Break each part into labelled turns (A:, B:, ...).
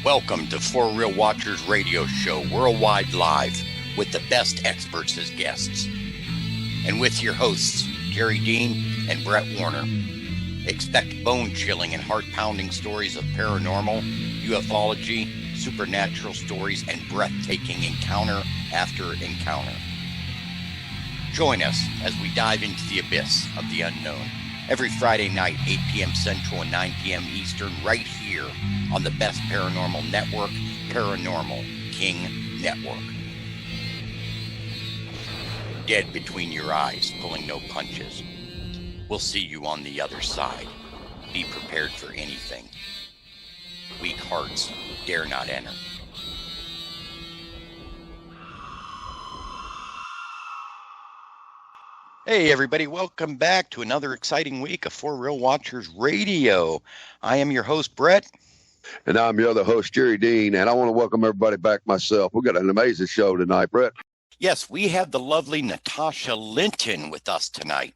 A: Welcome to For Real Watchers Radio Show, worldwide live, with the best experts as guests. And with your hosts, Jerry Dean and Brett Warner. Expect bone-chilling and heart-pounding stories of paranormal, ufology, supernatural stories, and breathtaking encounter after encounter. Join us as we dive into the abyss of the unknown. Every Friday night, 8 p.m. Central and 9 p.m. Eastern, right here on the best paranormal network, Paranormal King Network. Dead between your eyes, pulling no punches. We'll see you on the other side. Be prepared for anything. Weak hearts dare not enter. Hey everybody, welcome back to another exciting week of For Real Watchers Radio. I am your host, Brett.
B: And I'm your other host, Jerry Dean, and I want to welcome everybody back myself. We've got an amazing show tonight, Brett.
A: Yes, we have the lovely Natasha Linton with us tonight.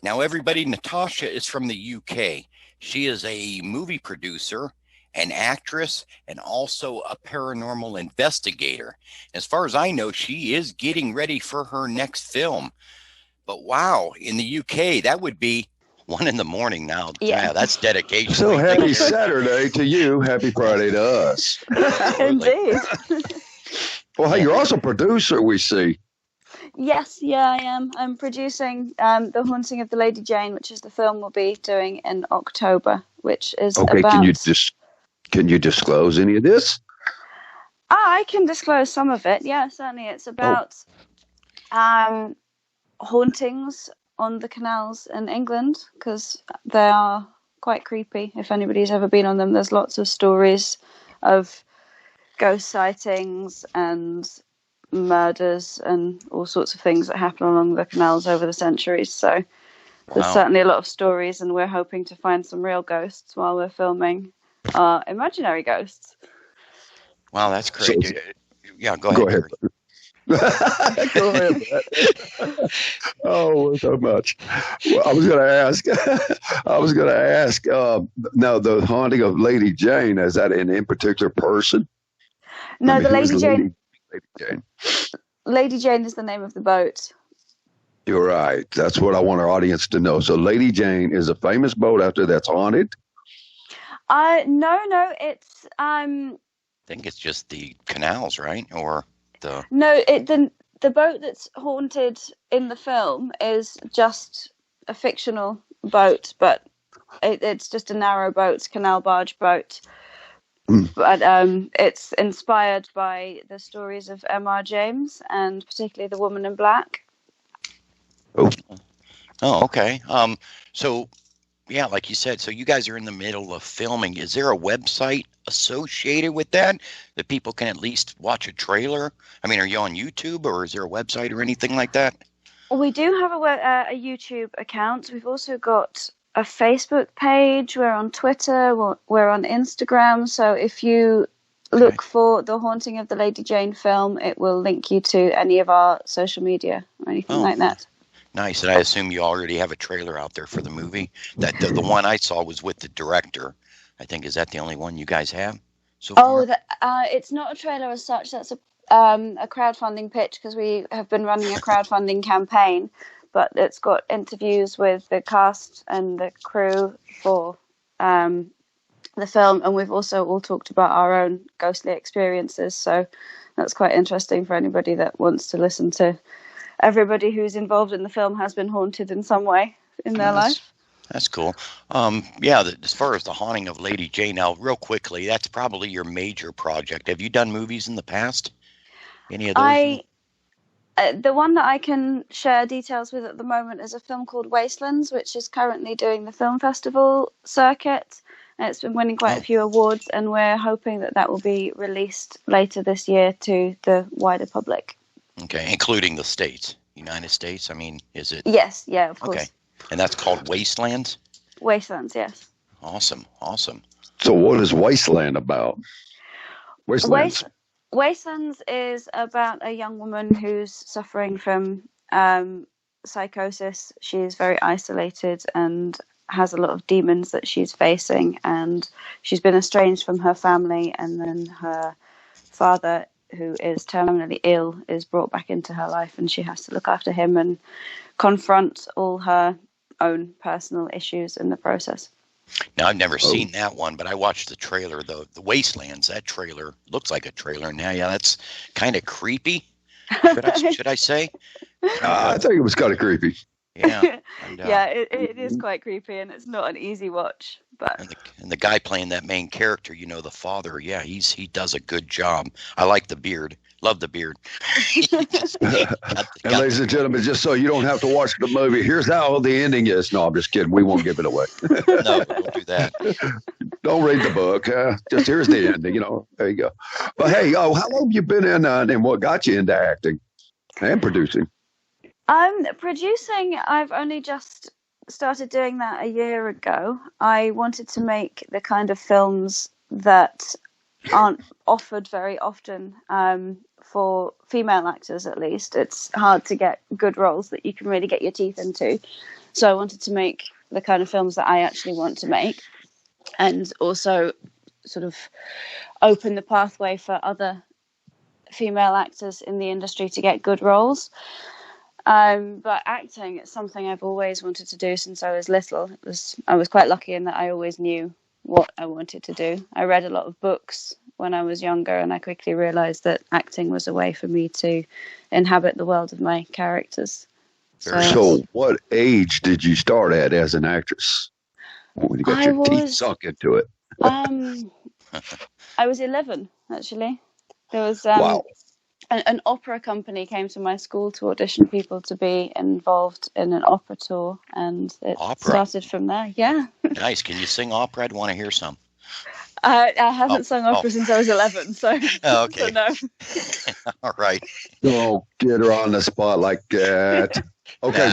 A: Now everybody, Natasha is from the UK. She is a movie producer, an actress, and also a paranormal investigator. As far as I know, she is getting ready for her next film. But wow, in the UK, that would be 1 a.m. now. Yeah, that's dedication.
B: So happy Saturday to you. Happy Friday to us.
C: Indeed.
B: Well, hey, you're also a producer, we see.
C: Yes, yeah, I am. I'm producing The Haunting of the Lady Jane, which is the film we'll be doing in October, which is
B: okay,
C: about...
B: Can you disclose any of this?
C: I can disclose some of it. Yeah, certainly. It's about hauntings on the canals in England, because they are quite creepy. If anybody's ever been on them, there's lots of stories of ghost sightings and murders and all sorts of things that happen along the canals over the centuries. So there's certainly a lot of stories, and we're hoping to find some real ghosts while we're filming imaginary ghosts.
A: Wow, that's great. So, yeah, go ahead.
B: Go ahead. Oh, so much. Well, I was going to ask, now the haunting of Lady Jane, is that an in particular person?
C: No, the Lady Jane.
B: Lady Jane.
C: Lady Jane is the name of the boat.
B: You're right. That's what I want our audience to know. So Lady Jane is a famous boat out there that's haunted?
C: No, it's
A: I think it's just the canals, right? Or the
C: the boat that's haunted in the film is just a fictional boat, but it's just a narrow boat, canal barge boat. But it's inspired by the stories of M.R. James, and particularly The Woman in Black.
A: Oh, okay. So, yeah, like you said, so you guys are in the middle of filming. Is there a website associated with that people can at least watch a trailer? I mean, are you on YouTube, or is there a website or anything like that?
C: We do have a YouTube account. We've also got a Facebook page. We're on Twitter. We're on Instagram. So if you look for The Haunting of the Lady Jane film, it will link you to any of our social media or anything like that.
A: Nice. And I assume you already have a trailer out there for the movie. That the one I saw was with the director. I think, is that the only one you guys have so far?
C: It's not a trailer as such. That's a crowdfunding pitch, because we have been running a crowdfunding campaign. But it's got interviews with the cast and the crew for the film, and we've also all talked about our own ghostly experiences. So that's quite interesting for anybody that wants to listen to. Everybody who's involved in the film has been haunted in some way in their life.
A: That's cool. As far as The Haunting of Lady Jane, now, real quickly, that's probably your major project. Have you done movies in the past? Any of those?
C: The one that I can share details with at the moment is a film called Wastelands, which is currently doing the film festival circuit. And it's been winning quite a few awards, and we're hoping that will be released later this year to the wider public.
A: Okay, including the States, United States. I mean, is it?
C: Yes, yeah, of course.
A: Okay, and that's called Wastelands?
C: Wastelands, yes.
A: Awesome.
B: So what is Wasteland about?
C: Wastelands is about a young woman who's suffering from psychosis. She's very isolated and has a lot of demons that she's facing, and she's been estranged from her family, and then her father, who is terminally ill, is brought back into her life, and she has to look after him and confront all her own personal issues in the process.
A: Now, I've never seen that one, but I watched the trailer, though. The Wastelands, that trailer looks like a trailer now. Yeah, that's kind of creepy, should I say?
B: I think it was kind of creepy.
A: Yeah. And,
C: yeah, it is quite creepy, and it's not an easy watch. But
A: and the guy playing that main character, the father, yeah, he does a good job. I like the beard. Love the beard.
B: And ladies and gentlemen, just so you don't have to watch the movie, here's how the ending is. No, I'm just kidding. We won't give it away.
A: No, don't do that.
B: Don't read the book. Just here's the ending. There you go. But hey, how long have you been in, and what got you into acting and producing?
C: Producing, I've only just started doing that a year ago. I wanted to make the kind of films that aren't offered very often, for female actors at least. It's hard to get good roles that you can really get your teeth into. So I wanted to make the kind of films that I actually want to make, and also sort of open the pathway for other female actors in the industry to get good roles. But acting, it's something I've always wanted to do since I was little. I was quite lucky in that I always knew what I wanted to do. I read a lot of books when I was younger, and I quickly realized that acting was a way for me to inhabit the world of my characters.
B: So what age did you start at as an actress? When you got your teeth sunk into it?
C: I was 11, actually. There was
B: wow.
C: An opera company came to my school to audition people to be involved in an opera tour, and it started from there. Yeah.
A: Nice. Can you sing opera? I'd want to hear some.
C: I haven't sung opera since I was 11, so,
A: okay.
C: So no.
A: All right.
B: Don't get her on the spot like that. Okay,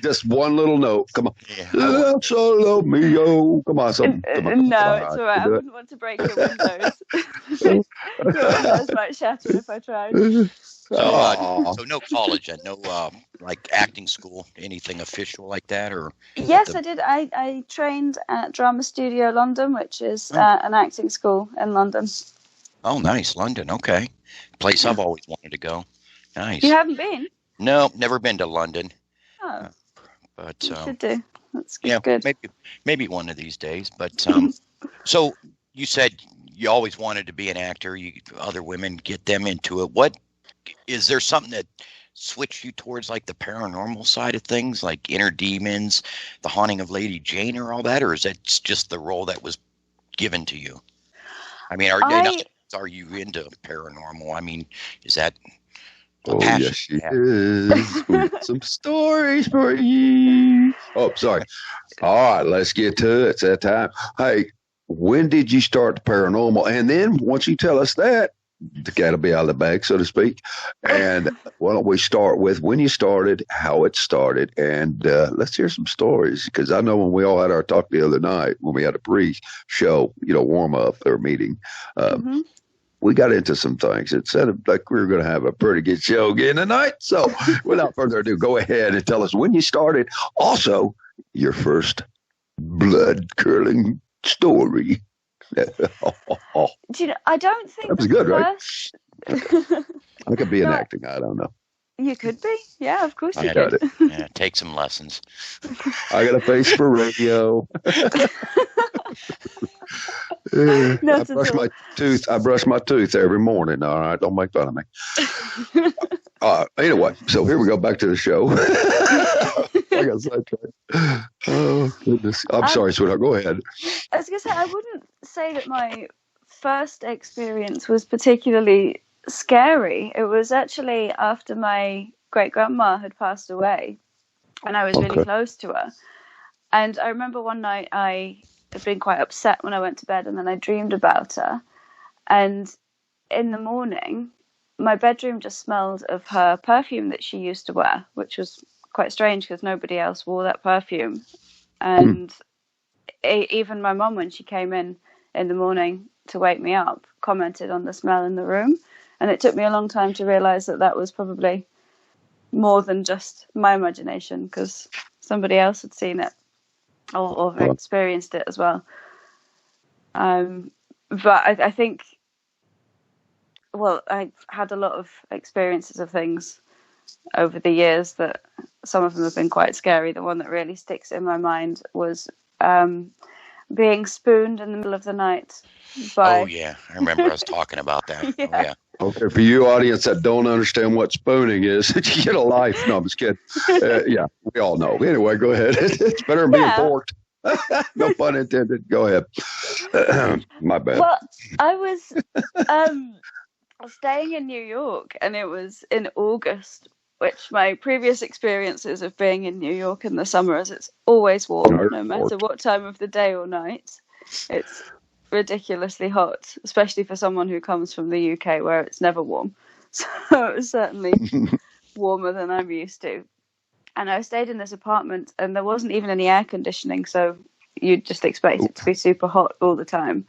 B: just one little note. Come on.
A: Yeah,
B: solo mio. Come on, come on.
C: No, it's all right. I wouldn't want to break your windows. Your windows might shatter if I tried.
A: So no college and no like acting school, anything official like that, or?
C: Yes, I did. I trained at Drama Studio London, which is an acting school in London.
A: Oh, nice, London. Okay, place I've always wanted to go. Nice.
C: You haven't been?
A: No, never been to London.
C: Oh,
A: but
C: you should do. That's good.
A: Yeah,
C: good.
A: Maybe one of these days. But so you said you always wanted to be an actor. Other women get them into it. What is there something that switched you towards like the paranormal side of things, like inner demons, the haunting of Lady Jane, or all that, or is that just the role that was given to you? I mean, are you into paranormal? I mean, is that?
B: Oh, yes, she is. Some stories for you. Oh, sorry. All right, let's get to it. It's that time. Hey, when did you start the paranormal? And then once you tell us that, the cat will be out of the bag, so to speak. And why don't we start with when you started, how it started, and let's hear some stories. Because I know when we all had our talk the other night, when we had a pre-show, warm up or meeting, we got into some things. It sounded like we were going to have a pretty good show again tonight. So without further ado, go ahead and tell us when you started. Also, your first blood-curdling story.
C: I don't think
B: that was good, right? I could be an acting. I don't know.
C: You could be. Yeah, of course you
B: could.
A: Yeah, take some lessons.
B: I got a face for radio. I brush my tooth every morning. All right, don't make fun of me. Anyway, so here we go back to the show. I got sidetracked. Oh goodness! I'm sorry, sweetheart. Go ahead.
C: I was gonna say I wouldn't say that my first experience was particularly scary. It was actually after my great grandma had passed away, and I was really close to her. And I remember one night I had been quite upset when I went to bed, and then I dreamed about her. And in the morning, my bedroom just smelled of her perfume that she used to wear, which was quite strange because nobody else wore that perfume. And even my mum, when she came in the morning to wake me up, commented on the smell in the room. And it took me a long time to realize that was probably more than just my imagination, because somebody else had seen it. or experienced it as well. But I think, well, I've had a lot of experiences of things over the years that some of them have been quite scary. The one that really sticks in my mind was being spooned in the middle of the night by...
A: Oh, yeah. I remember us talking about that.
C: Yeah.
A: Oh, yeah.
B: Okay, for you audience that don't understand what spooning is, you get a life. No, I'm just kidding. Yeah, we all know. Anyway, go ahead. It's better than being forked. No pun intended. Go ahead. My bad.
C: Well, I was staying in New York, and it was in August, which my previous experiences of being in New York in the summer is it's always warm, no matter what time of the day or night. It's ridiculously hot, especially for someone who comes from the UK where it's never warm. So it was certainly warmer than I'm used to. And I stayed in this apartment, and there wasn't even any air conditioning, so you'd just expect it to be super hot all the time.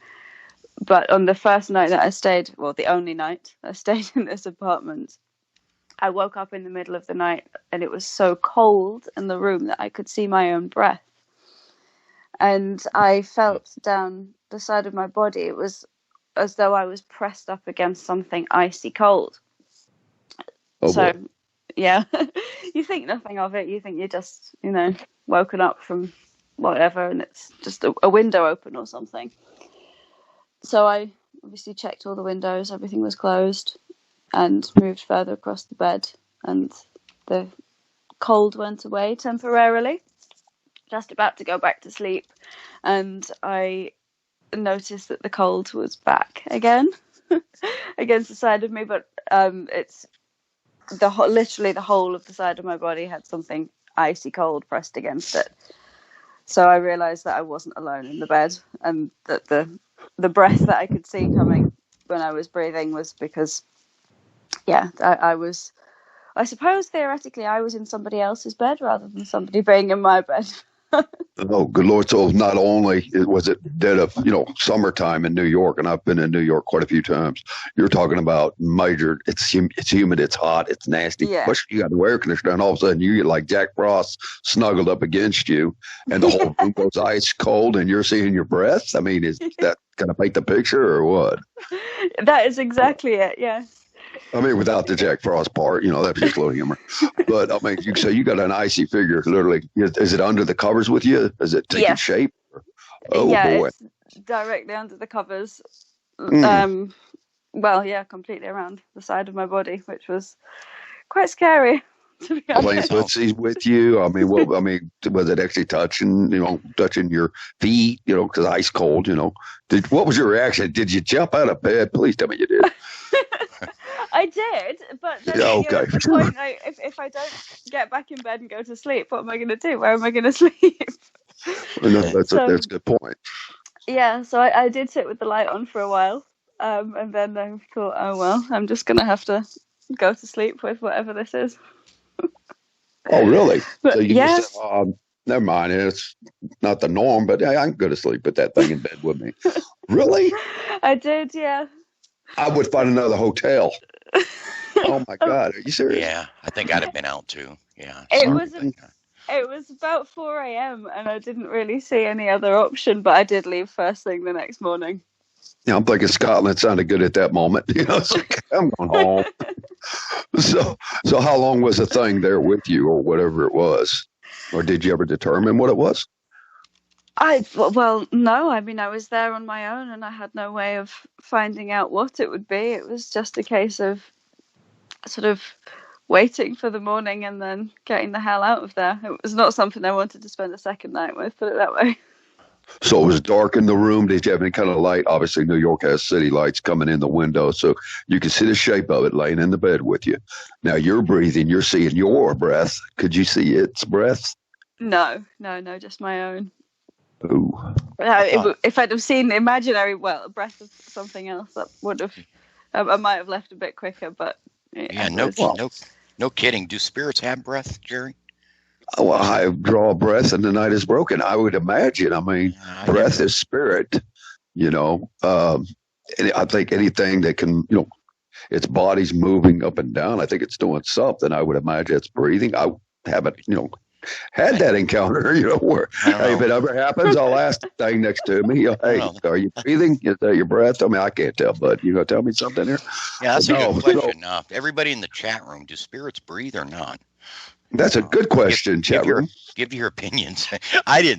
C: But on the first night that I stayed, well, the only night I stayed in this apartment, I woke up in the middle of the night, and it was so cold in the room that I could see my own breath. And I felt down the side of my body. It was as though I was pressed up against something icy cold. So, yeah, you think nothing of it. You think you're just, woken up from whatever, and it's just a window open or something. So I obviously checked all the windows. Everything was closed, and moved further across the bed, and the cold went away temporarily. Just about to go back to sleep, and I noticed that the cold was back again against the side of me, but it's literally the whole of the side of my body had something icy cold pressed against it. So I realized that I wasn't alone in the bed, and that the breath that I could see coming when I was breathing was because, I suppose theoretically I was in somebody else's bed rather than somebody being in my bed.
B: Oh, good Lord. So not only was it dead of, summertime in New York, and I've been in New York quite a few times, you're talking about major, it's humid, it's hot, it's nasty.
C: Yeah.
B: Especially you got the air conditioner, and all of a sudden you get like Jack Frost snuggled up against you, and the whole room goes ice cold, and you're seeing your breath. I mean, is that going to paint the picture or what?
C: That is exactly it, yes.
B: I mean, without the Jack Frost part, that's just a little humor. But I mean, you got an icy figure, literally. Is it under the covers with you? Is it taking shape? Oh, boy.
C: It's directly under the covers. Completely around the side of my body, which was quite scary, to be honest.
B: Playing footsies with you. I mean, was it actually touching your feet? Because ice cold. What was your reaction? Did you jump out of bed? Please tell me you did.
C: I did, but then at the point, if I don't get back in bed and go to sleep, what am I going to do? Where am I going to sleep?
B: That's a good point.
C: Yeah, so I did sit with the light on for a while, and then I thought, oh well, I'm just going to have to go to sleep with whatever this is.
B: Oh, really?
C: But,
B: so you just said, never mind, it's not the norm, but I can go to sleep with that thing in bed with me. Really?
C: I did, yeah.
B: I would find another hotel. Oh my God, are you serious?
A: Yeah, I think I'd have been out too. Yeah.
C: It was about 4 a.m. and I didn't really see any other option, but I did leave first thing the next morning.
B: Yeah, I'm thinking Scotland sounded good at that moment. It's like, I'm going home. So how long was the thing there with you, or whatever it was? Or did you ever determine what it was?
C: No. I mean, I was there on my own, and I had no way of finding out what it would be. It was just a case of sort of waiting for the morning and then getting the hell out of there. It was not something I wanted to spend a second night with, put it that way.
B: So it was dark in the room. Did you have any kind of light? Obviously, New York has city lights coming in the window, so you can see the shape of it laying in the bed with you. Now you're breathing. You're seeing your breath. Could you see its breath?
C: No, just my own.
B: Ooh.
C: If I'd have seen the imaginary, breath of something else, that would have, I might have left a bit quicker, but...
A: Yeah, no kidding. Do spirits have breath, Jerry?
B: Well, I draw a breath and the night is broken. I would imagine. I mean, breath is spirit, I think anything that can, its body's moving up and down. I think it's doing something. I would imagine it's breathing. I haven't, had that encounter, where, hey, if it ever happens, I'll ask the thing next to me, hey, are you breathing? Is that your breath? I mean, I can't tell, but you going to tell me something here?
A: Yeah, that's a good question. Everybody in the chat room, do spirits breathe or not?
B: That's a good question, chat room.
A: Give your opinions. I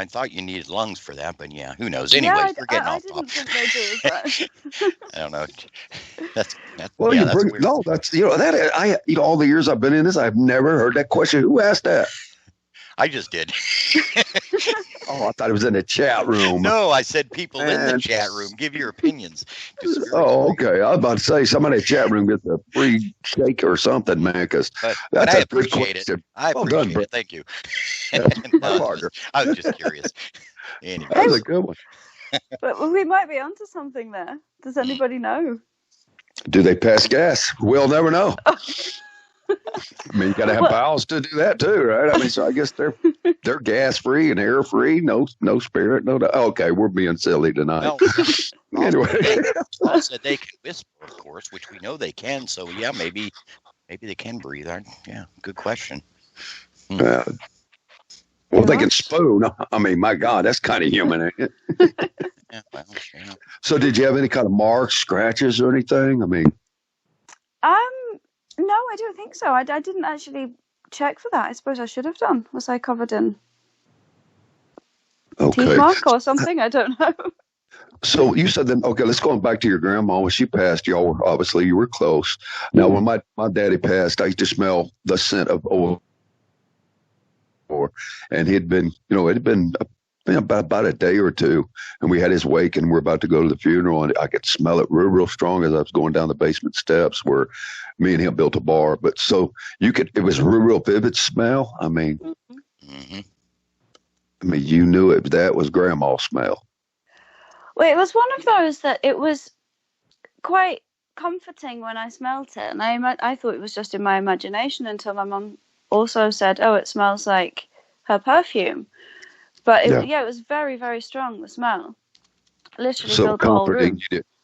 A: thought you needed lungs for that, but yeah, who knows? Anyway, we're getting off topic.
C: I didn't think they do, but
A: I don't know. That's
B: well,
A: yeah,
B: you bring weird. No, that's all the years I've been in this, I've never heard that question. Who asked that?
A: I just did.
B: Oh, I thought it was in the chat room.
A: No, I said people in the chat room. Give your opinions.
B: Oh, okay. I was about to say somebody in the chat room gets a free shake or something, man, because that's a good question.
A: I appreciate it. Thank you. I was just curious. Anyway.
B: That was a good one.
C: But we might be onto something there. Does anybody know?
B: Do they pass gas? We'll never know. I mean, you got to have bowels to do that too, right? I mean, so I guess they're gas free and air free. No spirit. No. Okay, we're being silly tonight. No. Anyway,
A: they said they can whisper, of course, which we know they can. So yeah, maybe they can breathe. Yeah, good question.
B: Well, they can spoon. I mean, my God, that's kind of human, ain't it?
A: Yeah, yeah.
B: So, did you have any kind of marks, scratches, or anything? I mean,
C: no, I don't think so. I didn't actually check for that. I suppose I should have done. Was I covered in teeth mark or something? I don't know.
B: So you said that. Okay, let's go back to your grandma. When she passed, you were close. Now, when my daddy passed, I used to smell the scent of oil, and he'd been, it had been about a day or two, and we had his wake, and we're about to go to the funeral, and I could smell it real strong as I was going down the basement steps where me and him built a bar. But so it was a real vivid smell. I mean, you knew it. That was grandma's smell.
C: Well, it was one of those that it was quite comforting when I smelt it, and I thought it was just in my imagination until my mum also said, "Oh, it smells like her perfume." But it was very, very strong, the smell. Literally filled the whole room.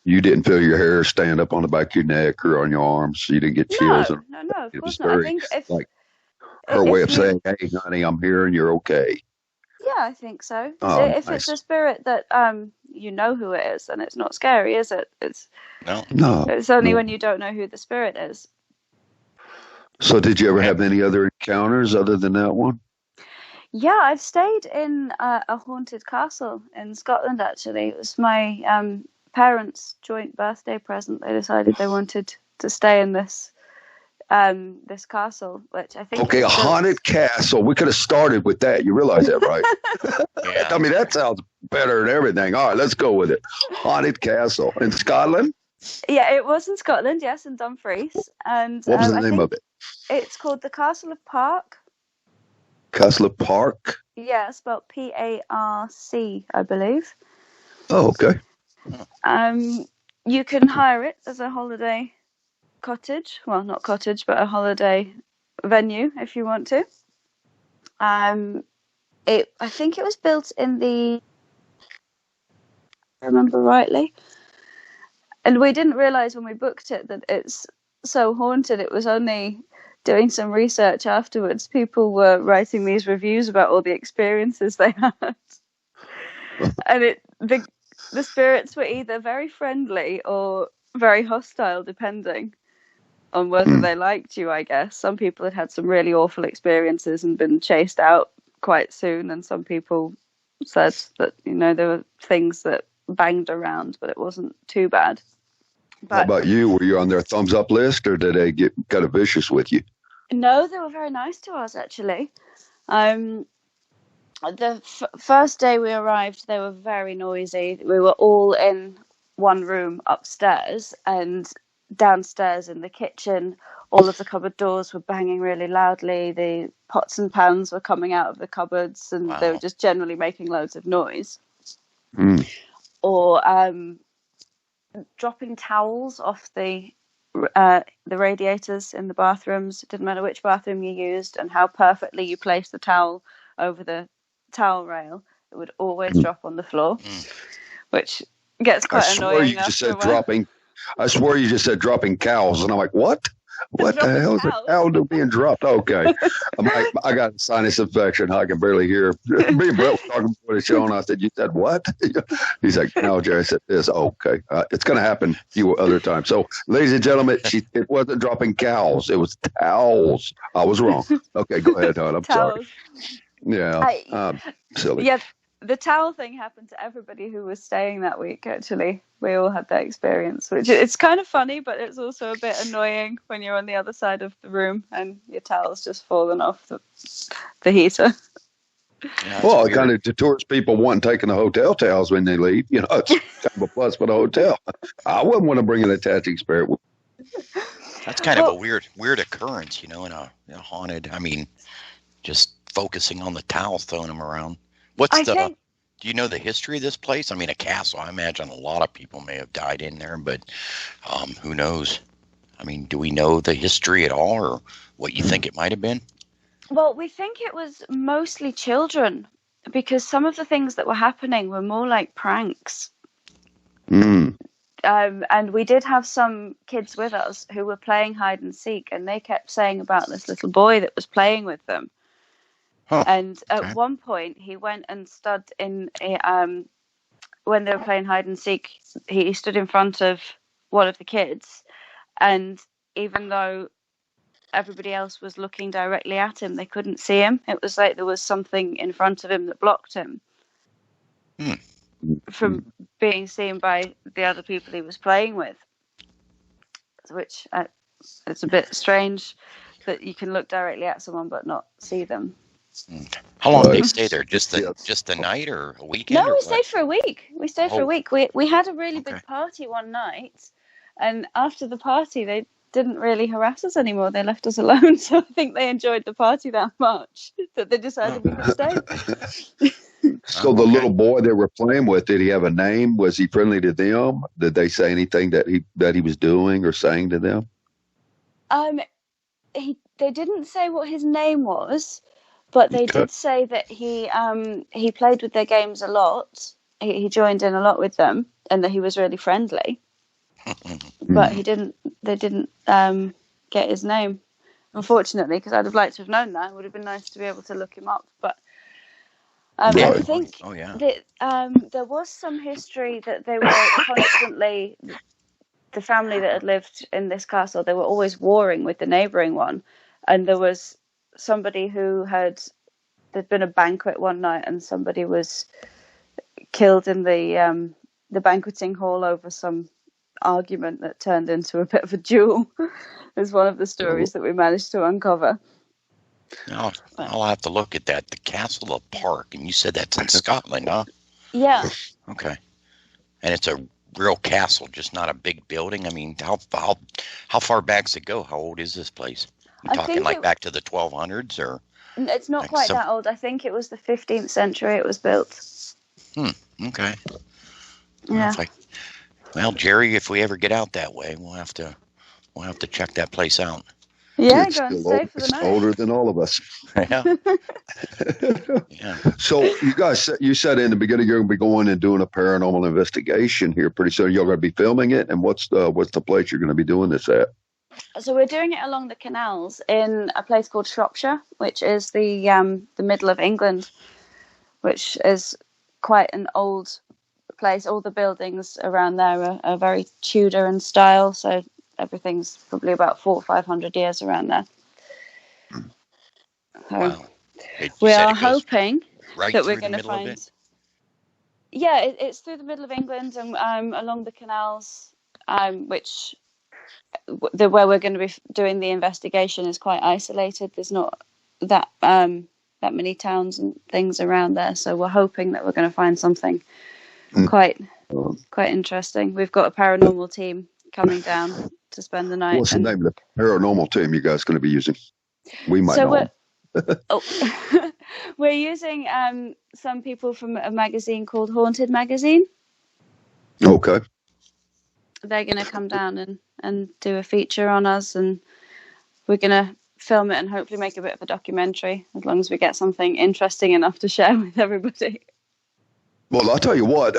B: You didn't feel your hair stand up on the back of your neck or on your arms. You didn't get chills.
C: No, of course not. I think
B: her way of saying, "Hey, honey, I'm here and you're okay."
C: Yeah, I think so. If it's a spirit that you know who it is, then it's not scary, is it?
B: No.
C: It's only when you don't know who the spirit is.
B: So, did you ever have any other encounters other than that one?
C: Yeah, I've stayed in a haunted castle in Scotland, actually. It was my parents' joint birthday present. They decided they wanted to stay in this castle, which I think...
B: Okay, a haunted castle. We could have started with that. You realize that, right? Yeah. I mean, that sounds better than everything. All right, let's go with it. Haunted castle. In Scotland?
C: Yeah, it was in Scotland, yes, in Dumfries. And
B: what was the name of it?
C: It's called the Castle of Park.
B: Castle of Park?
C: Yeah, spelled P-A-R-C, I believe.
B: Oh, okay.
C: You can hire it as a holiday cottage. Well, not cottage, but a holiday venue if you want to. I think it was built in if I remember rightly. And we didn't realise when we booked it that it's so haunted. It was only doing some research afterwards. People were writing these reviews about all the experiences they had. And the spirits were either very friendly or very hostile, depending on whether they liked you, I guess. Some people had some really awful experiences and been chased out quite soon, and some people said that, there were things that banged around, but it wasn't too bad. But,
B: how about you? Were you on their thumbs up list, or did they get kind of vicious with you?
C: No, they were very nice to us, actually. The first day we arrived, they were very noisy. We were all in one room upstairs, and downstairs in the kitchen, all of the cupboard doors were banging really loudly. The pots and pans were coming out of the cupboards, and they were just generally making loads of noise. Or dropping towels off the radiators in the bathrooms. It didn't matter which bathroom you used and how perfectly you placed the towel over the towel rail, it would always drop on the floor, which gets quite annoying. I swore you just said dropping cows, and I'm like, what?
B: What the hell is a towel being dropped? Okay. I got a sinus infection. I can barely hear. Me and Brett were talking before the show, and I said, "You said what?" He's like, "No, Jerry." I said, "This." Okay. It's going to happen a few other times. So, ladies and gentlemen, it wasn't dropping cows. It was towels. I was wrong. Okay, go ahead, hon. I'm sorry. Yeah. Silly.
C: Yeah, the towel thing happened to everybody who was staying that week, actually. We all had that experience, which it's kind of funny, but it's also a bit annoying when you're on the other side of the room and your towel's just fallen off the heater.
B: Yeah, well, it kind of deters people wanting taking the hotel towels when they leave. You know, it's kind of a plus for the hotel. I wouldn't want to bring an attaching spirit.
A: That's kind of a weird occurrence, you know, in a haunted. I mean, just focusing on the towels, throwing them around. Do you know the history of this place? I mean, a castle. I imagine a lot of people may have died in there, but who knows? I mean, do we know the history at all, or what you think it might have been?
C: Well, we think it was mostly children, because some of the things that were happening were more like pranks.
B: Mm.
C: And we did have some kids with us who were playing hide and seek, and they kept saying about this little boy that was playing with them. Huh. And at one point, he went and stood when they were playing hide and seek, he stood in front of one of the kids, and even though everybody else was looking directly at him, they couldn't see him. It was like there was something in front of him that blocked him from being seen by the other people he was playing with, which it's a bit strange that you can look directly at someone but not see them.
A: How long did they stay there? Just the night or a weekend?
C: No, we stayed for a week. For a week. We had a really big party one night, and after the party, they didn't really harass us anymore. They left us alone. So I think they enjoyed the party that much that they decided we could stay.
B: So the little boy they were playing with, did he have a name? Was he friendly to them? Did they say anything that he was doing or saying to them?
C: They didn't say what his name was. But they did say that he played with their games a lot. He joined in a lot with them, and that he was really friendly. But they didn't get his name, unfortunately, because I'd have liked to have known that. It would have been nice to be able to look him up. But I think that there was some history that they were constantly, the family that had lived in this castle, they were always warring with the neighbouring one, and there was somebody there'd been a banquet one night and somebody was killed in the banqueting hall over some argument that turned into a bit of a duel. Is one of the stories that we managed to uncover.
A: I'll have to look at that. The Castle of Park, and you said that's in Scotland, huh?
C: Yeah.
A: Okay. And it's a real castle, just not a big building. I mean, how far back does it go? How old is this place? You're talking back to the 1200s, or?
C: It's not quite that old. I think it was the 15th century it was built.
A: Okay.
C: Yeah.
A: Well, Jerry, if we ever get out that way, we'll have to check that place out.
C: Yeah, go and stay for the night.
B: It's older than all of us.
A: Yeah.
B: So you said in the beginning you're going to be going and doing a paranormal investigation here pretty soon. You're going to be filming it, and what's the place you're going to be doing this at?
C: So we're doing it along the canals in a place called Shropshire, which is the middle of England, which is quite an old place. All the buildings around there are very Tudor in style, so everything's probably about 400 or 500 years around there.
A: Wow.
C: We are hoping that we're
A: going
C: to find. Yeah, it's through the middle of England and along the canals, which. Where we're going to be doing the investigation is quite isolated. There's not that many towns and things around there, so we're hoping that we're going to find something quite interesting. We've got a paranormal team coming down to spend the night.
B: What's the name of the paranormal team you guys going to be using? We might know.
C: We're using some people from a magazine called Haunted Magazine.
B: Okay.
C: They're going to come down and do a feature on us, and we're going to film it and hopefully make a bit of a documentary, as long as we get something interesting enough to share with everybody.
B: Well, I'll tell you what.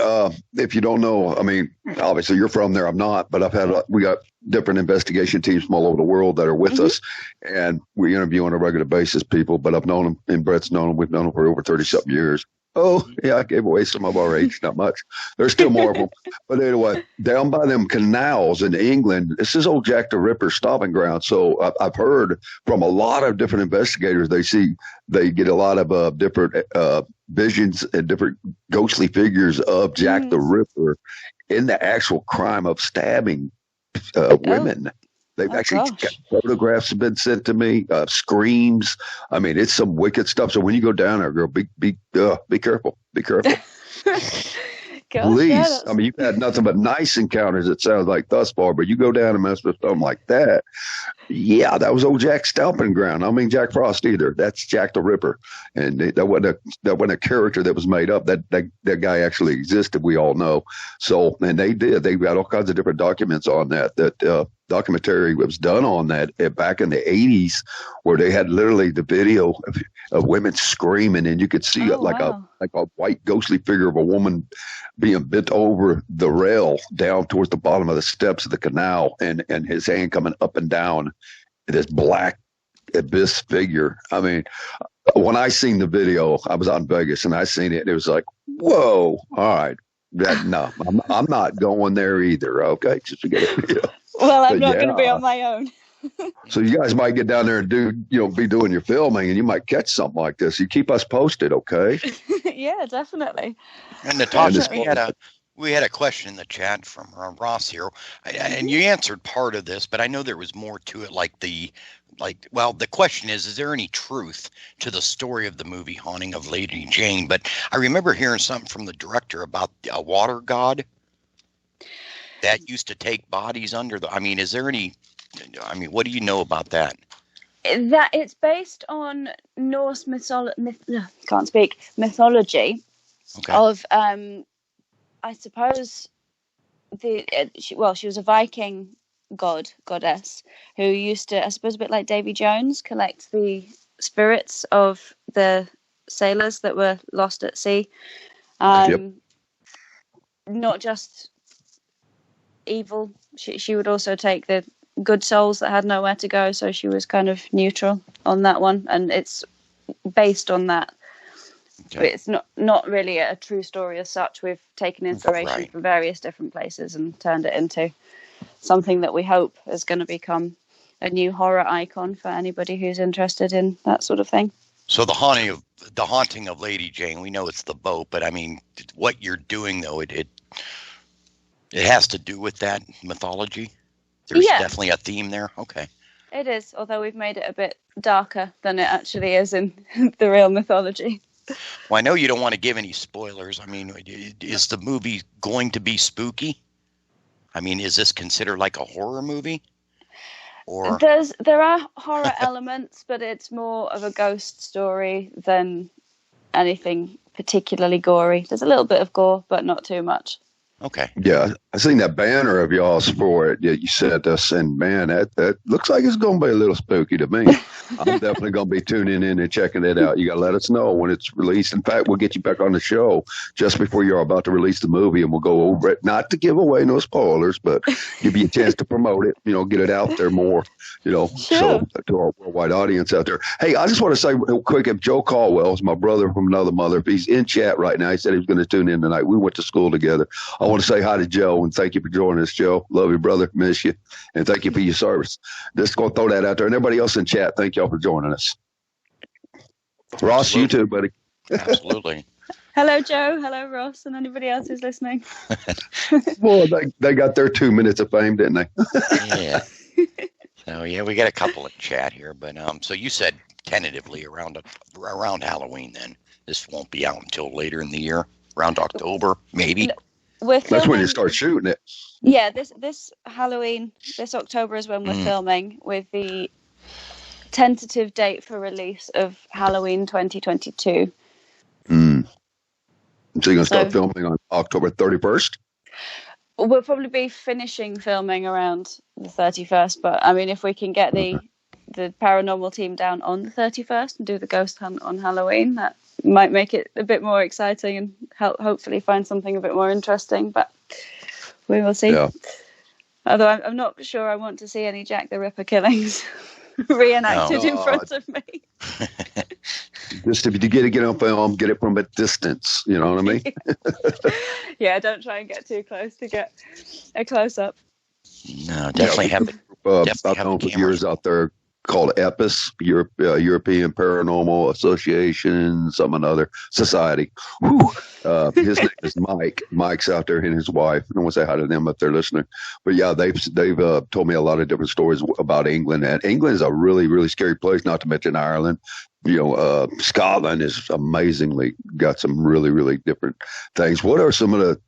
B: If you don't know, I mean, obviously you're from there. I'm not, but we got different investigation teams from all over the world that are with
C: Hmm.
B: us, and we interview on a regular basis people. But I've known them, and Brett's known them. We've known them for over 30-something years. Oh, yeah, I gave away some of our age, not much. There's still more of them. But anyway, down by them canals in England, this is old Jack the Ripper stomping ground. So I've heard from a lot of different investigators. They get a lot of different visions and different ghostly figures of Jack the
C: Mm.
B: Ripper in the actual crime of stabbing women. They've
C: Oh
B: actually got
C: gosh.
B: photographs have been sent to me, screams. I mean, it's some wicked stuff. So when you go down there, girl, be careful. Be careful.
C: Gosh, yeah,
B: Please. I mean, you've had nothing but nice encounters, it sounds like, thus far, but you go down and mess with something like that. Yeah, that was old Jack's stomping ground. I don't mean Jack Frost either. That's Jack the Ripper, and that wasn't a character that was made up. That guy actually existed. We all know. So, and they did. They got all kinds of different documents on that. Documentary was done on that back in the 80s, where they had literally the video of women screaming, and you could see it
C: oh wow.
B: like a white ghostly figure of a woman being bent over the rail down towards the bottom of the steps of the canal, and his hand coming up and down, this black abyss figure. I mean, when I seen the video, I was out in Vegas and I seen it. And it was like, whoa, all right. No, I'm not going there either. Okay, just forget it. Yeah.
C: Well, I'm
B: But
C: not going to be
B: yeah,
C: on my own.
B: so you guys might get down there and be doing your filming, and you might catch something like this. You keep us posted, okay?
C: Yeah, definitely.
A: And Natasha,
C: Definitely.
A: we had a question in the chat from Ross here, and you answered part of this, but I know there was more to it. Well, the question is there any truth to the story of the movie Haunting of Lady Jane? But I remember hearing something from the director about a water god that used to take bodies under the. I mean, is there any? I mean, what do you know about that?
C: That it's based on Norse can't speak mythology
A: Okay.
C: of I suppose she was a Viking goddess who used to, I suppose, a bit like Davy Jones, collect the spirits of the sailors that were lost at sea.
B: Yep.
C: Not just evil. She would also take the good souls that had nowhere to go. So she was kind of neutral on that one, and it's based on that.
A: Okay.
C: It's not really a true story as such. We've taken inspiration from various different places and turned it into something that we hope is going to become a new horror icon for anybody who's interested in that sort of thing.
A: So the haunting of Lady Jane, we know it's the boat, but I mean, what you're doing though, it has to do with that mythology. There's definitely a theme there. Okay.
C: It is, although we've made it a bit darker than it actually is in the real mythology.
A: Well, I know you don't want to give any spoilers. I mean, is the movie going to be spooky? I mean, is this considered like a horror movie? Or
C: there are horror elements, but it's more of a ghost story than anything particularly gory. There's a little bit of gore, but not too much.
A: Okay.
B: Yeah, I seen that banner of y'all's for it. Yeah, you sent us, and man, that looks like it's going to be a little spooky to me. I'm definitely going to be tuning in and checking it out. You got to let us know when it's released. In fact, we'll get you back on the show just before you're about to release the movie, and we'll go over it. Not to give away no spoilers, but give you a chance to promote it. Get it out there more.
C: Sure.
B: So to our worldwide audience out there. Hey, I just want to say real quick, if Joe Caldwell is my brother from another mother, if he's in chat right now, he said he was going to tune in tonight. We went to school together. I want to say hi to Joe and thank you for joining us, Joe. Love you, brother. Miss you. And thank you for your service. Just going to throw that out there. And everybody else in chat, thank y'all for joining us. Ross,
A: Absolutely.
B: you too, buddy.
A: Absolutely.
C: Hello, Joe. Hello, Ross, and anybody else who's listening.
B: Well, they got their 2 minutes of fame, didn't they?
A: Yeah. So yeah, we got a couple in chat here, but so you said tentatively around Halloween. Then this won't be out until later in the year, around October, maybe.
B: That's when you start shooting it.
C: Yeah, this Halloween, this October is when we're filming, with the tentative date for release of Halloween 2022.
B: So you're going to start filming on October 31st?
C: We'll probably be finishing filming around the 31st, but I mean, if we can get the the paranormal team down on the 31st and do the ghost hunt on Halloween. That might make it a bit more exciting and hopefully find something a bit more interesting, but we will see.
B: Yeah.
C: Although I'm not sure I want to see any Jack the Ripper killings reenacted in front of me.
B: Just if you get on film, get it from a distance. You know what I mean?
C: Yeah, don't try and get too close to get a close up.
A: No, definitely have
B: I've known for years out there called EPIS, European Paranormal Association, some another society. His name is Mike. Mike's out there and his wife. I want to say hi to them if they're listening. But yeah, they've told me a lot of different stories about England. And England is a really, really scary place, not to mention Ireland. Scotland is amazingly got some really, really different things. What are some of the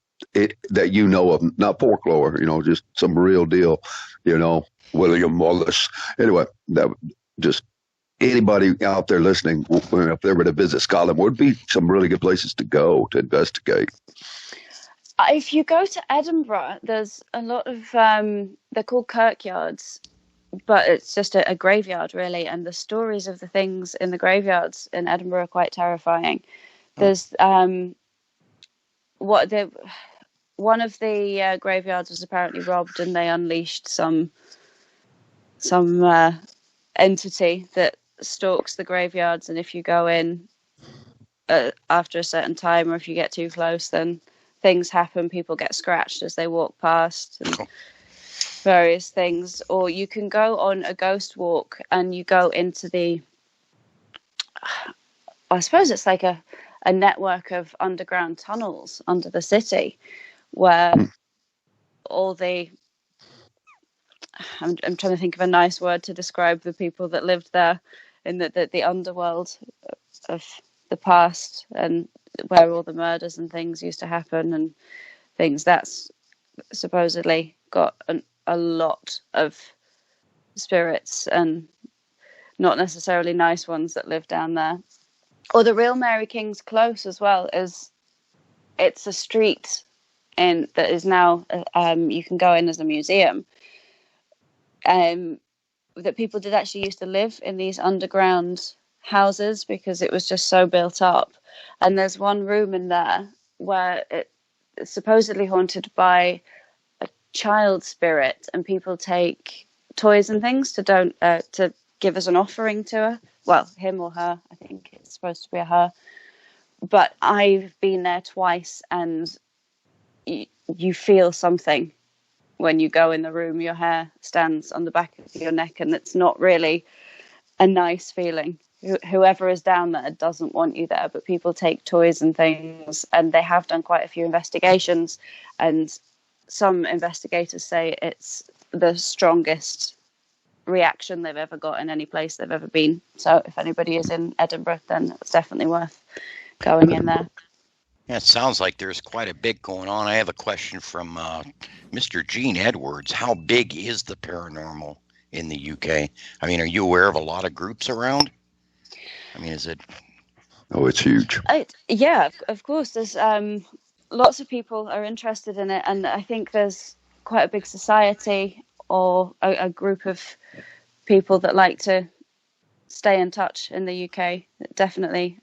B: that you know of, not folklore, just some real deal, William Wallace. Anyway, that just anybody out there listening, if they were to visit Scotland, would be some really good places to go to investigate.
C: If you go to Edinburgh, there's a lot of, they're called kirkyards, but it's just a graveyard, really. And the stories of the things in the graveyards in Edinburgh are quite terrifying. There's one of the graveyards was apparently robbed, and they unleashed some entity that stalks the graveyards. And if you go in after a certain time, or if you get too close, then things happen. People get scratched as they walk past, and various things. Or you can go on a ghost walk, and you go into the, I suppose it's like a network of underground tunnels under the city, where all the, I'm trying to think of a nice word to describe the people that lived there in the underworld of the past, and where all the murders and things used to happen and things. That's supposedly got a lot of spirits, and not necessarily nice ones, that live down there. Or the real Mary King's Close as well, it's a street that is now you can go in as a museum. That people did actually used to live in these underground houses because it was just so built up. And there's one room in there where it's supposedly haunted by a child spirit, and people take toys and things to give as an offering to her. Well, him or her. I think it's supposed to be a her. But I've been there twice, and you feel something when you go in the room. Your hair stands on the back of your neck, and it's not really a nice feeling. Whoever is down there doesn't want you there, but people take toys and things, and they have done quite a few investigations, and some investigators say it's the strongest reaction they've ever got in any place they've ever been. So if anybody is in Edinburgh, then it's definitely worth going in there.
A: Yeah, it sounds like there's quite a bit going on. I have a question from Mr. Gene Edwards. How big is the paranormal in the UK? I mean, are you aware of a lot of groups around? I mean, is it?
B: Oh, it's huge.
C: Yeah, of course. There's lots of people are interested in it, and I think there's quite a big society or a group of people that like to stay in touch in the UK. Definitely.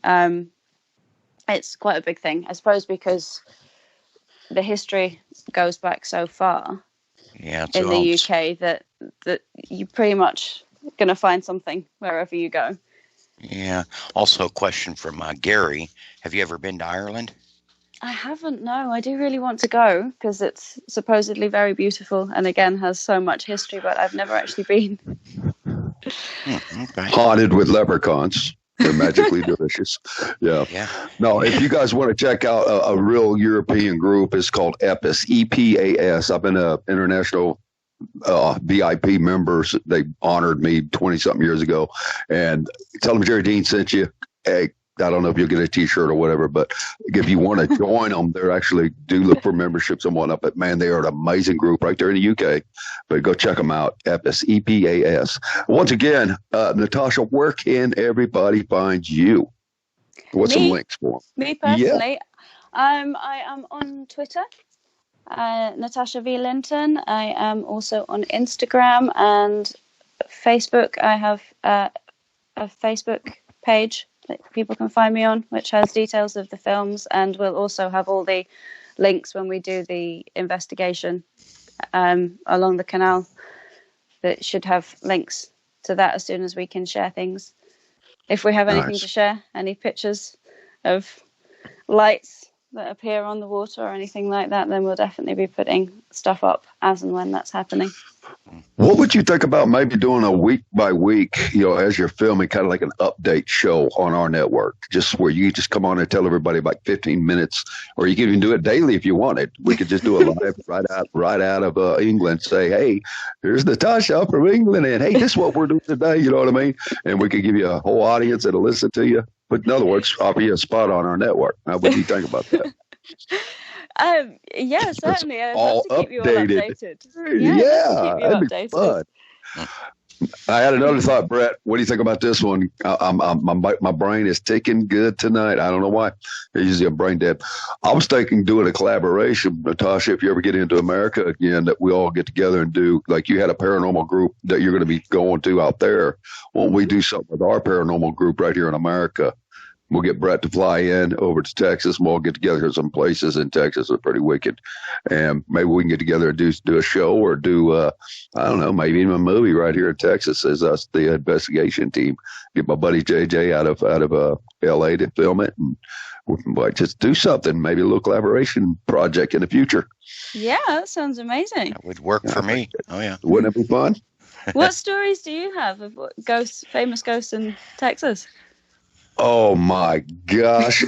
C: It's quite a big thing, I suppose, because the history goes back so far in the UK that you're pretty much going to find something wherever you go.
A: Yeah. Also a question from Gary. Have you ever been to Ireland?
C: I haven't, no. I do really want to go because it's supposedly very beautiful and, again, has so much history, but I've never actually been.
B: Okay. Haunted with leprechauns. They're magically delicious. Yeah. No, if you guys want to check out a real European group, it's called EPIS, EPAS. I've been an international VIP members. They honored me 20-something years ago. And tell them Jerry Dean sent you. Hey, I don't know if you'll get a T-shirt or whatever, but if you want to join them, they're actually do look for memberships and whatnot. But man, they are an amazing group right there in the UK. But go check them out. EPIS, EPAS. Once again, Natasha, where can everybody find you? What's some links for them?
C: Me personally, I am on Twitter, Natasha V. Linton. I am also on Instagram and Facebook. I have a Facebook page that people can find me on, which has details of the films, and we'll also have all the links when we do the investigation along the canal. That should have links to that as soon as we can share things. If we have anything to share, any pictures of lights that appear on the water or anything like that, then we'll definitely be putting stuff up as and when that's happening.
B: What would you think about maybe doing a week by week, as you're filming, kind of like an update show on our network, just where you just come on and tell everybody about 15 minutes, or you can even do it daily if you wanted. We could just do it live right out of England. Say, hey, here's Natasha from England, and hey, this is what we're doing today. You know what I mean? And we could give you a whole audience that'll listen to you. But in other words, offer you a spot on our network. Now, what do you think about that?
C: Yeah, certainly. I'd love to keep you all updated.
B: Yeah, that'd be fun. I had another thought, Brett. What do you think about this one? My brain is ticking good tonight. I don't know why. Usually I'm brain dead. I was thinking doing a collaboration, Natasha, if you ever get into America again, that we all get together and do, like you had a paranormal group that you're going to be going to out there. Won't we do something with our paranormal group right here in America? We'll get Brett to fly in over to Texas, and we'll get together. Some places in Texas are pretty wicked, and maybe we can get together and do a show or do I don't know, maybe even a movie right here in Texas as us, the investigation team. Get my buddy JJ out of LA to film it, and we might just do something, maybe a little collaboration project in the future.
C: Yeah, that sounds amazing.
A: That would work for me. Oh yeah,
B: wouldn't it be fun?
C: What stories do you have of famous ghosts in Texas?
B: Oh my gosh,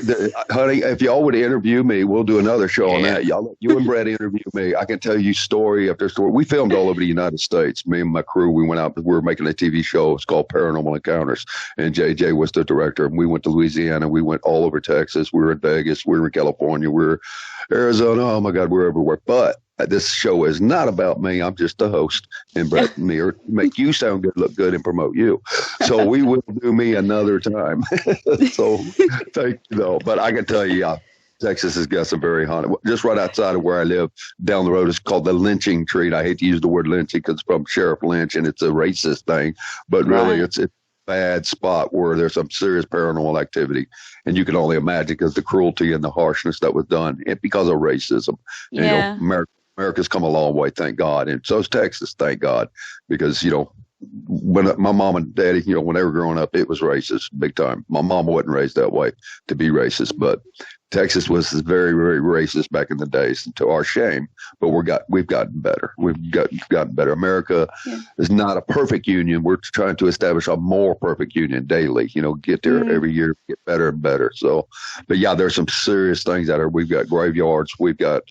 B: honey! If y'all would interview me, we'll do another show on that. You and Brett interview me. I can tell you story after story. We filmed all over the United States. Me and my crew. We went out. We were making a TV show. It's called Paranormal Encounters, and JJ was the director. And we went to Louisiana. We went all over Texas. We were in Vegas. We were in California. We were Arizona. Oh my God, we're everywhere. But this show is not about me. I'm just the host, and Brett and me are make you sound good, look good, and promote you. So we will do me another time. So thank you, though. But I can tell you, Texas has got some very haunted. Just right outside of where I live, down the road, is called the lynching tree. And I hate to use the word lynching because it's from Sheriff Lynch, and it's a racist thing. But really, it's a bad spot where there's some serious paranormal activity, and you can only imagine because the cruelty and the harshness that was done because of racism.
C: Yeah.
B: And, America's come a long way, thank God. And so is Texas, thank God. Because, when my mom and daddy, when they were growing up, it was racist big time. My mom wasn't raised that way to be racist, but Texas was very, very racist back in the days, to our shame. But we've gotten better. We've gotten better. America is not a perfect union. We're trying to establish a more perfect union daily. Get there every year, get better and better. So, but yeah, there's some serious things out there. We've got graveyards. We've got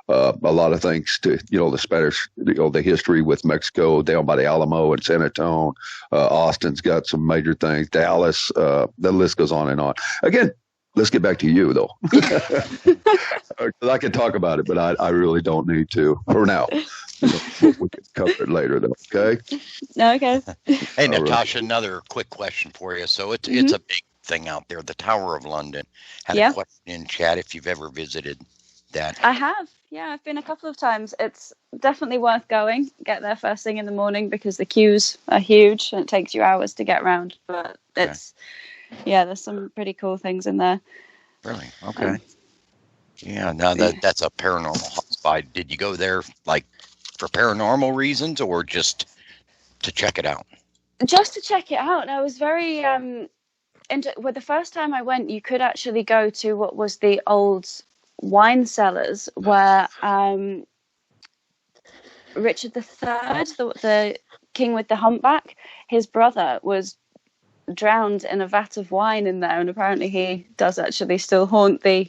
B: a lot of things to, the Spanish, the history with Mexico down by the Alamo and San Antonio. Austin's got some major things. Dallas, the list goes on and on. Again, let's get back to you, though. I can talk about it, but I really don't need to for now. We can cover it later, though. Okay?
C: Okay.
A: Hey, Natasha, another quick question for you. So it's a big thing out there. The Tower of London. Had a question in chat if you've ever visited that.
C: I have. Yeah, I've been a couple of times. It's definitely worth going. Get there first thing in the morning because the queues are huge and it takes you hours to get around. But there's some pretty cool things in there.
A: Really? Okay. Now that's a paranormal hotspot. Did you go there like for paranormal reasons or just to check it out?
C: Just to check it out. I was very the first time I went, you could actually go to what was the old wine cellars where Richard III, the king with the humpback, his brother was drowned in a vat of wine in there, and apparently he does actually still haunt the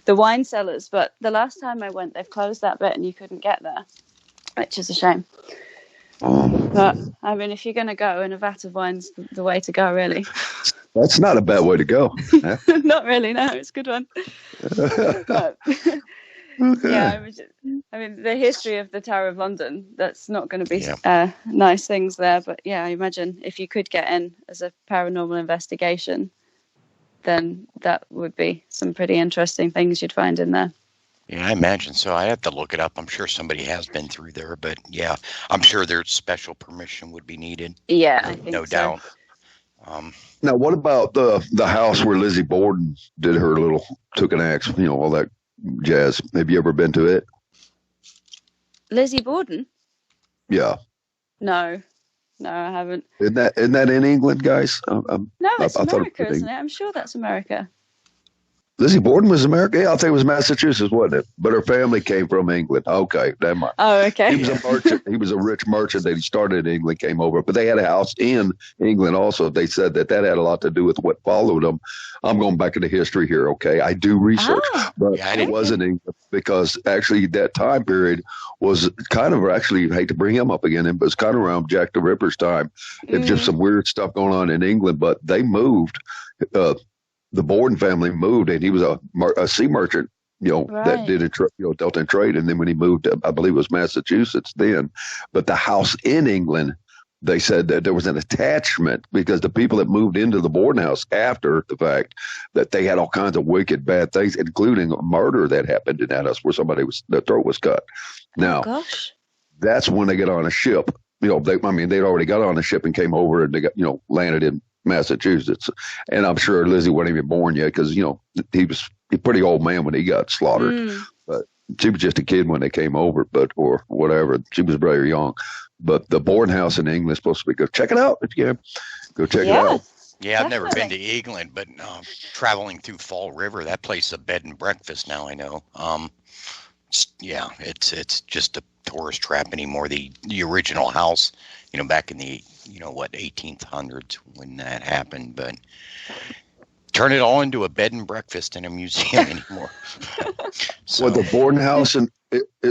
C: wine cellars. But the last time I went, they've closed that bit and you couldn't get there, which is a shame. But I mean, if you're going to go, in a vat of wine's the way to go, really.
B: That's not a bad way to go.
C: Not really, no, it's a good one. But, yeah, I mean, the history of the Tower of London, that's not going to be nice things there. But yeah, I imagine if you could get in as a paranormal investigation, then that would be some pretty interesting things you'd find in there.
A: Yeah, I imagine so. I have to look it up. I'm sure somebody has been through there, but yeah, I'm sure there's special permission would be needed.
C: Yeah, I think
A: No
C: so.
A: doubt. Um,
B: Now, what about the house where Lizzie Borden did her little took an axe, all that jazz? Have you ever been to it?
C: Lizzie Borden?
B: Yeah.
C: No, I haven't.
B: Isn't that in England, guys?
C: No, it's
B: I thought
C: America,
B: it was
C: isn't it? I'm sure that's America.
B: Lizzie Borden was American. Yeah, I think it was Massachusetts, wasn't it? But her family came from England. Okay, never mind.
C: Oh, okay.
B: He was a merchant. He was a rich merchant that he started in England, came over. But they had a house in England also. They said that had a lot to do with what followed them. I'm going back into history here, okay? I do research, but it was in England because actually that time period was kind of, actually, I hate to bring him up again, but it was kind of around Jack the Ripper's time. It was just some weird stuff going on in England, but they moved. The Borden family moved, and he was a sea merchant, that did dealt in trade. And then when he moved, I believe it was Massachusetts then. But the house in England, they said that there was an attachment because the people that moved into the Borden house after the fact, that they had all kinds of wicked, bad things, including a murder that happened in that house where their throat was cut. Now, that's when they get on a ship. They'd already got on a ship and came over, and they got, landed in Massachusetts. And I'm sure Lizzie wasn't even born yet because, he was a pretty old man when he got slaughtered. But she was just a kid when they came over, or whatever. She was very young. But the Borden house in England is supposed to be good. Check it out if you can. Go check it out.
A: Yeah, I've never been to England, but traveling through Fall River, that place is a bed and breakfast now, I know. Yeah, it's just a tourist trap anymore. The original house, back in the 1800s when that happened, but turn it all into a bed and breakfast and a museum anymore.
B: So the Borden house, and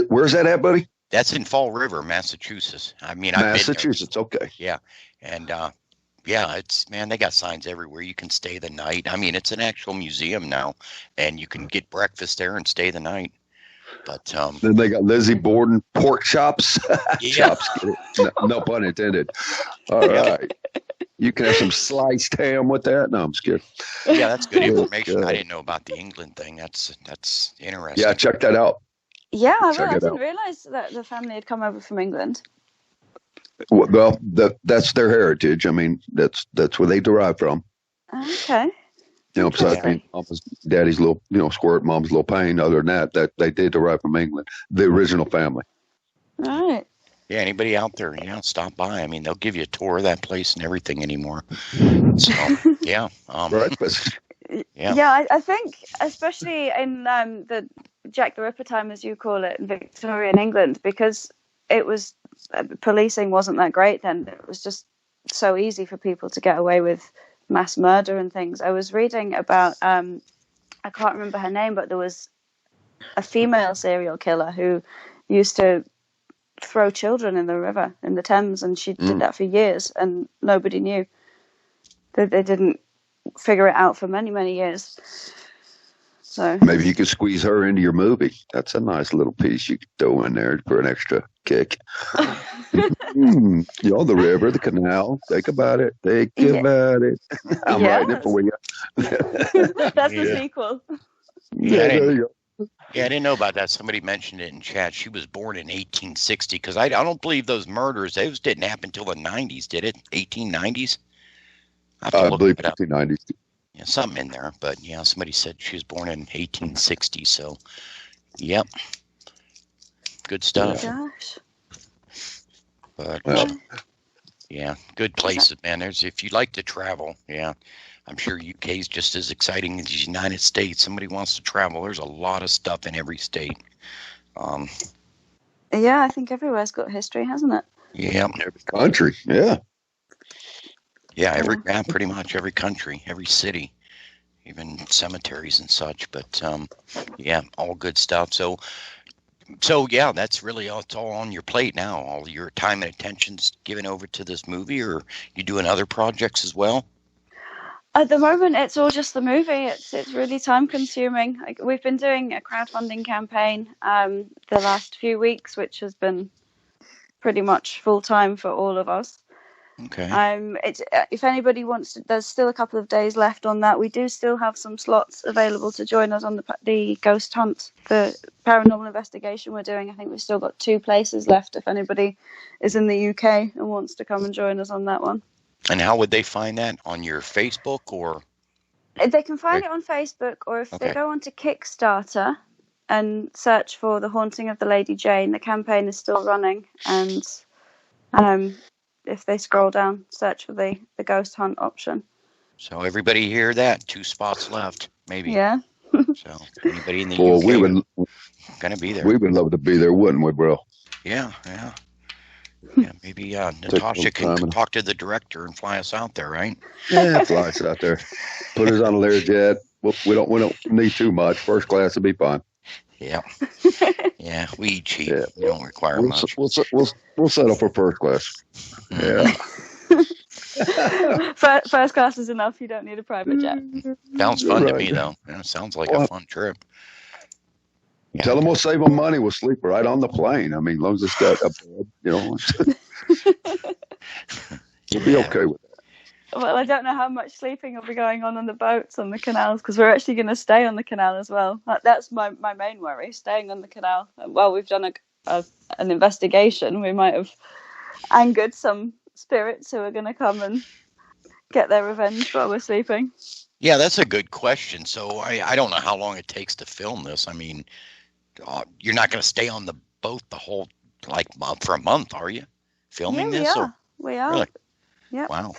B: where's that at, buddy?
A: That's in Fall River, Massachusetts.
B: Massachusetts, okay.
A: Yeah, and they got signs everywhere. You can stay the night. It's an actual museum now, and you can get breakfast there and stay the night. But
B: then they got Lizzie Borden pork chops. Chops, no pun intended. All right. You can have some sliced ham with that. No, I'm just kidding.
A: Yeah, that's good information. I didn't know about the England thing. That's interesting.
B: Yeah, check that out.
C: Yeah, I didn't realize that the family had come over from England.
B: Well, that's their heritage. That's where they derive from.
C: Okay.
B: Besides mama's, daddy's little, squirt, mom's little pain. Other than that they did derive from England, the original family.
C: All right.
A: Yeah, anybody out there, stop by. They'll give you a tour of that place and everything anymore. So, yeah.
B: Breakfast.
C: Yeah, I think, especially in the Jack the Ripper time, as you call it, in Victorian England, because it was policing wasn't that great then. It was just so easy for people to get away with mass murder and things. I was reading about, I can't remember her name, but there was a female serial killer who used to throw children in the river, in the Thames, and she did that for years, and nobody knew. They didn't figure it out for many, many years. So
B: maybe you could squeeze her into your movie. That's a nice little piece you could throw in there for an extra kick. The river, the canal. Think about it. Think about it. I'm writing it for you.
C: That's the sequel.
B: Yeah, there you go.
A: Yeah, I didn't know about that. Somebody mentioned it in chat. She was born in 1860 because I don't believe those murders, those didn't happen until the 90s, did it? 1890s?
B: I believe 1890s.
A: Yeah, something in there. But, somebody said she was born in 1860. So, yep. Good stuff.
C: Oh, gosh.
A: But, good places, man. If you like to travel, I'm sure UK is just as exciting as the United States. Somebody wants to travel. There's a lot of stuff in every state.
C: Yeah, I think everywhere's got history, hasn't it?
A: Yeah.
B: Every country, yeah.
A: Yeah, pretty much every country, every city, even cemeteries and such. But, all good stuff. So that's really all. It's all on your plate now. All your time and attention's given over to this movie, or you doing other projects as well?
C: At the moment, it's all just the movie. It's really time consuming. We've been doing a crowdfunding campaign the last few weeks, which has been pretty much full time for all of us.
A: Okay.
C: If anybody wants to, there's still a couple of days left on that. We do still have some slots available to join us on the ghost hunt, the paranormal investigation we're doing. I think we've still got 2 places left if anybody is in the UK and wants to come and join us on that one.
A: And how would they find that? On your Facebook or?
C: They can find it on Facebook, or if they go onto Kickstarter and search for The Haunting of the Lady Jane, the campaign is still running. And if they scroll down, search for the ghost hunt option.
A: So everybody hear that? 2 spots left, maybe.
C: Yeah.
A: So anybody in the UK
B: we would
A: gonna be there.
B: We would love to be there, wouldn't we, bro?
A: Yeah. Maybe Natasha can talk to the director and fly us out there, right?
B: Yeah, fly us out there. Put us on a Learjet. We don't need too much. First class will be fine.
A: Yeah. Yeah, we eat cheap. Yeah. We don't require much.
B: We'll settle for first class. Yeah.
C: First class is enough. You don't need a private jet.
A: Sounds fun to me, though. Yeah, sounds like a fun trip. Yeah.
B: Tell them we'll save them money. We'll sleep right on the plane. I mean, as long as it's got a bed, we'll be okay with that.
C: Well, I don't know how much sleeping will be going on the boats on the canals, because we're actually going to stay on the canal as well. That's my main worry, staying on the canal. While we've done an investigation, we might have angered some spirits who are going to come and get their revenge while we're sleeping.
A: Yeah, that's a good question. So I don't know how long it takes to film this. I mean, you're not going to stay on the boat the whole for a month, are you? Filming this?
C: We are.
A: Really?
C: Yeah.
A: Wow.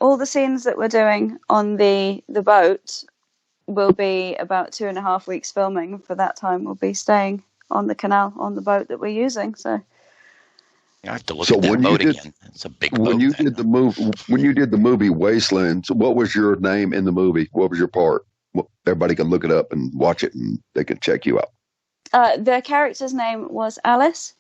C: All the scenes that we're doing on the boat will be about 2.5 weeks filming. For that time, we'll be staying on the canal on the boat that we're using. So
A: I have to look at that boat again. It's a big boat.
B: When you did the movie Wasteland, what was your name in the movie? What was your part? Everybody can look it up and watch it, and they can check you out.
C: The character's name was Alice.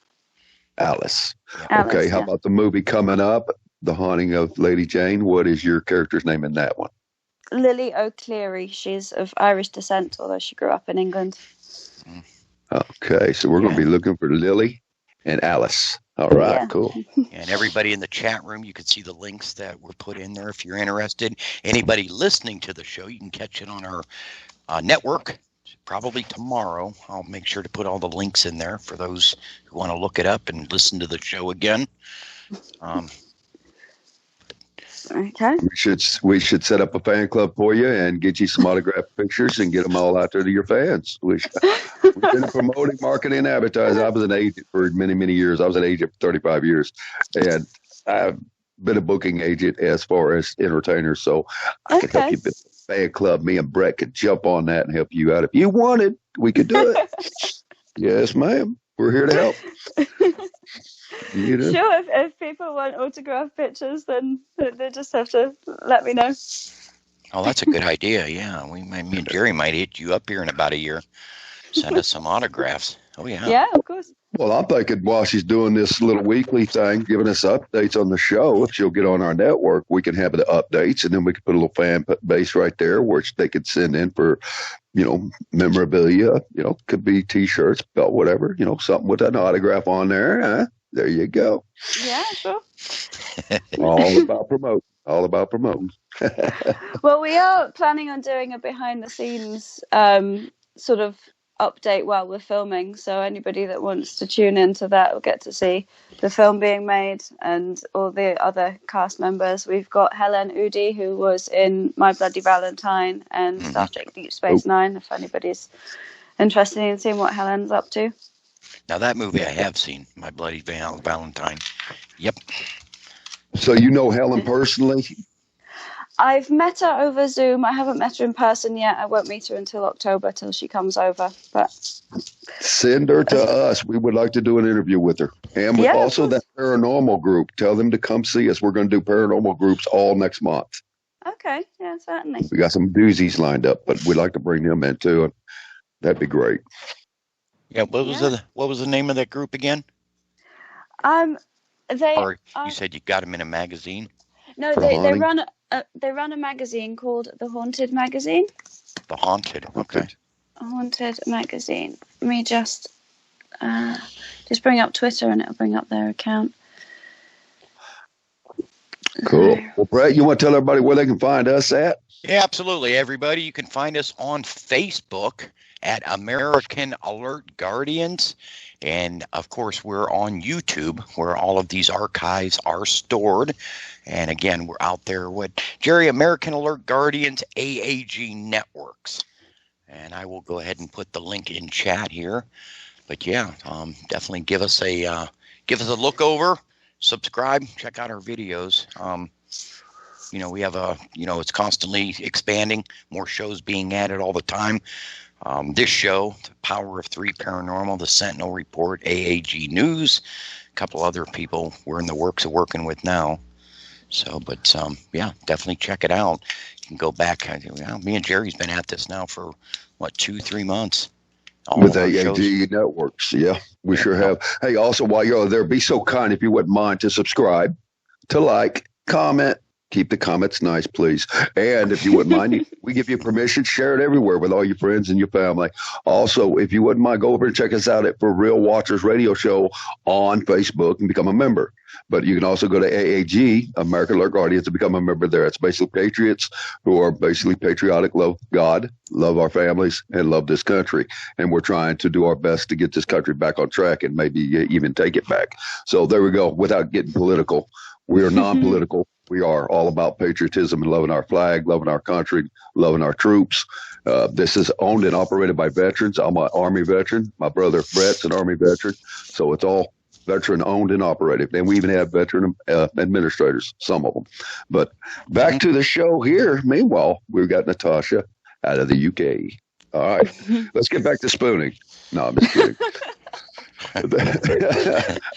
B: Alice. Okay. How about the movie coming up, The Haunting of Lady Jane? What is your character's name in that one?
C: Lily O'Cleary. She's of Irish descent, although she grew up in England.
B: Okay, so we're going to be looking for Lily and Alice. All right, cool.
A: And everybody in the chat room, you can see the links that were put in there if you're interested. Anybody listening to the show, you can catch it on our network. Probably tomorrow. I'll make sure to put all the links in there for those who want to look it up and listen to the show again.
C: Okay.
B: We should set up a fan club for you and get you some autographed pictures and get them all out there to your fans. We've been promoting, marketing, and advertising. I was an agent for many, many years. I was an agent for 35 years, and I've been a booking agent as far as entertainers. So I could help you build a fan club. Me and Brett could jump on that and help you out. If you wanted, we could do it. Yes, ma'am. We're here to help.
C: Sure, if people want autographed pictures, then they just have to let me know.
A: Oh, that's a good idea. Yeah, me and Jerry might hit you up here in about a year. Send us some autographs. Oh, yeah.
C: Yeah, of course.
B: Well, I'm thinking while she's doing this little weekly thing, giving us updates on the show, if she'll get on our network, we can have the updates, and then we can put a little fan base right there, which they could send in for, memorabilia. Could be T-shirts, belt, whatever. Something with an autograph on there. Huh? There you go.
C: Yeah, sure.
B: All about promoting.
C: Well, we are planning on doing a behind-the-scenes sort of update while we're filming, so anybody that wants to tune into that will get to see the film being made and all the other cast members. We've got Helen Udy, who was in My Bloody Valentine and Star Trek Deep Space Nine, if anybody's interested in seeing what Helen's up to.
A: Now, that movie I have seen, My Bloody Valentine. Yep.
B: So you know Helen personally?
C: I've met her over Zoom. I haven't met her in person yet. I won't meet her until October, till she comes over. But
B: send her to us. We would like to do an interview with her. And also that paranormal group. Tell them to come see us. We're going to do paranormal groups all next month.
C: Okay. Yeah, certainly.
B: We got some doozies lined up, but we'd like to bring them in too. And that'd be great.
A: Yeah. What was the name of that group again?
C: You
A: said you got them in a magazine?
C: No, they run a magazine called The Haunted Magazine.
A: The Haunted, okay.
C: Haunted Magazine. Let me just bring up Twitter and it'll bring up their account.
B: Cool. Well, Brett, you want to tell everybody where they can find us at?
A: Yeah, absolutely. Everybody, you can find us on Facebook at American Alert Guardians. And of course, we're on YouTube where all of these archives are stored. And again, we're out there with Jerry, American Alert Guardians AAG Networks. And I will go ahead and put the link in chat here. But yeah, definitely give us a look over, subscribe, check out our videos. We have it's constantly expanding, more shows being added all the time. This show, The Power of Three Paranormal, The Sentinel Report, AAG News, a couple other people we're in the works of working with now. So, but yeah, definitely check it out. You can go back. Me and Jerry's been at this now for, 2-3 months.
B: With AAG Networks. Yeah, we sure have. Hey, also, while you're there, be so kind, if you wouldn't mind, to subscribe, to like, comment. Keep the comments nice, please. And if you wouldn't mind, we give you permission, share it everywhere with all your friends and your family. Also, if you wouldn't mind, go over and check us out at For Real Watchers Radio Show on Facebook and become a member. But you can also go to AAG, American Alert Guardians, to become a member there. It's basically patriots who are basically patriotic, love God, love our families, and love this country. And we're trying to do our best to get this country back on track and maybe even take it back. So there we go. Without getting political, we are non-political. We are all about patriotism and loving our flag, loving our country, loving our troops. This is owned and operated by veterans. I'm an Army veteran. My brother Brett's an Army veteran. So it's all veteran owned and operated. And we even have veteran administrators, some of them. But back to the show here. Meanwhile, we've got Natasha out of the UK. All right, let's get back to spooning. No, I'm just kidding.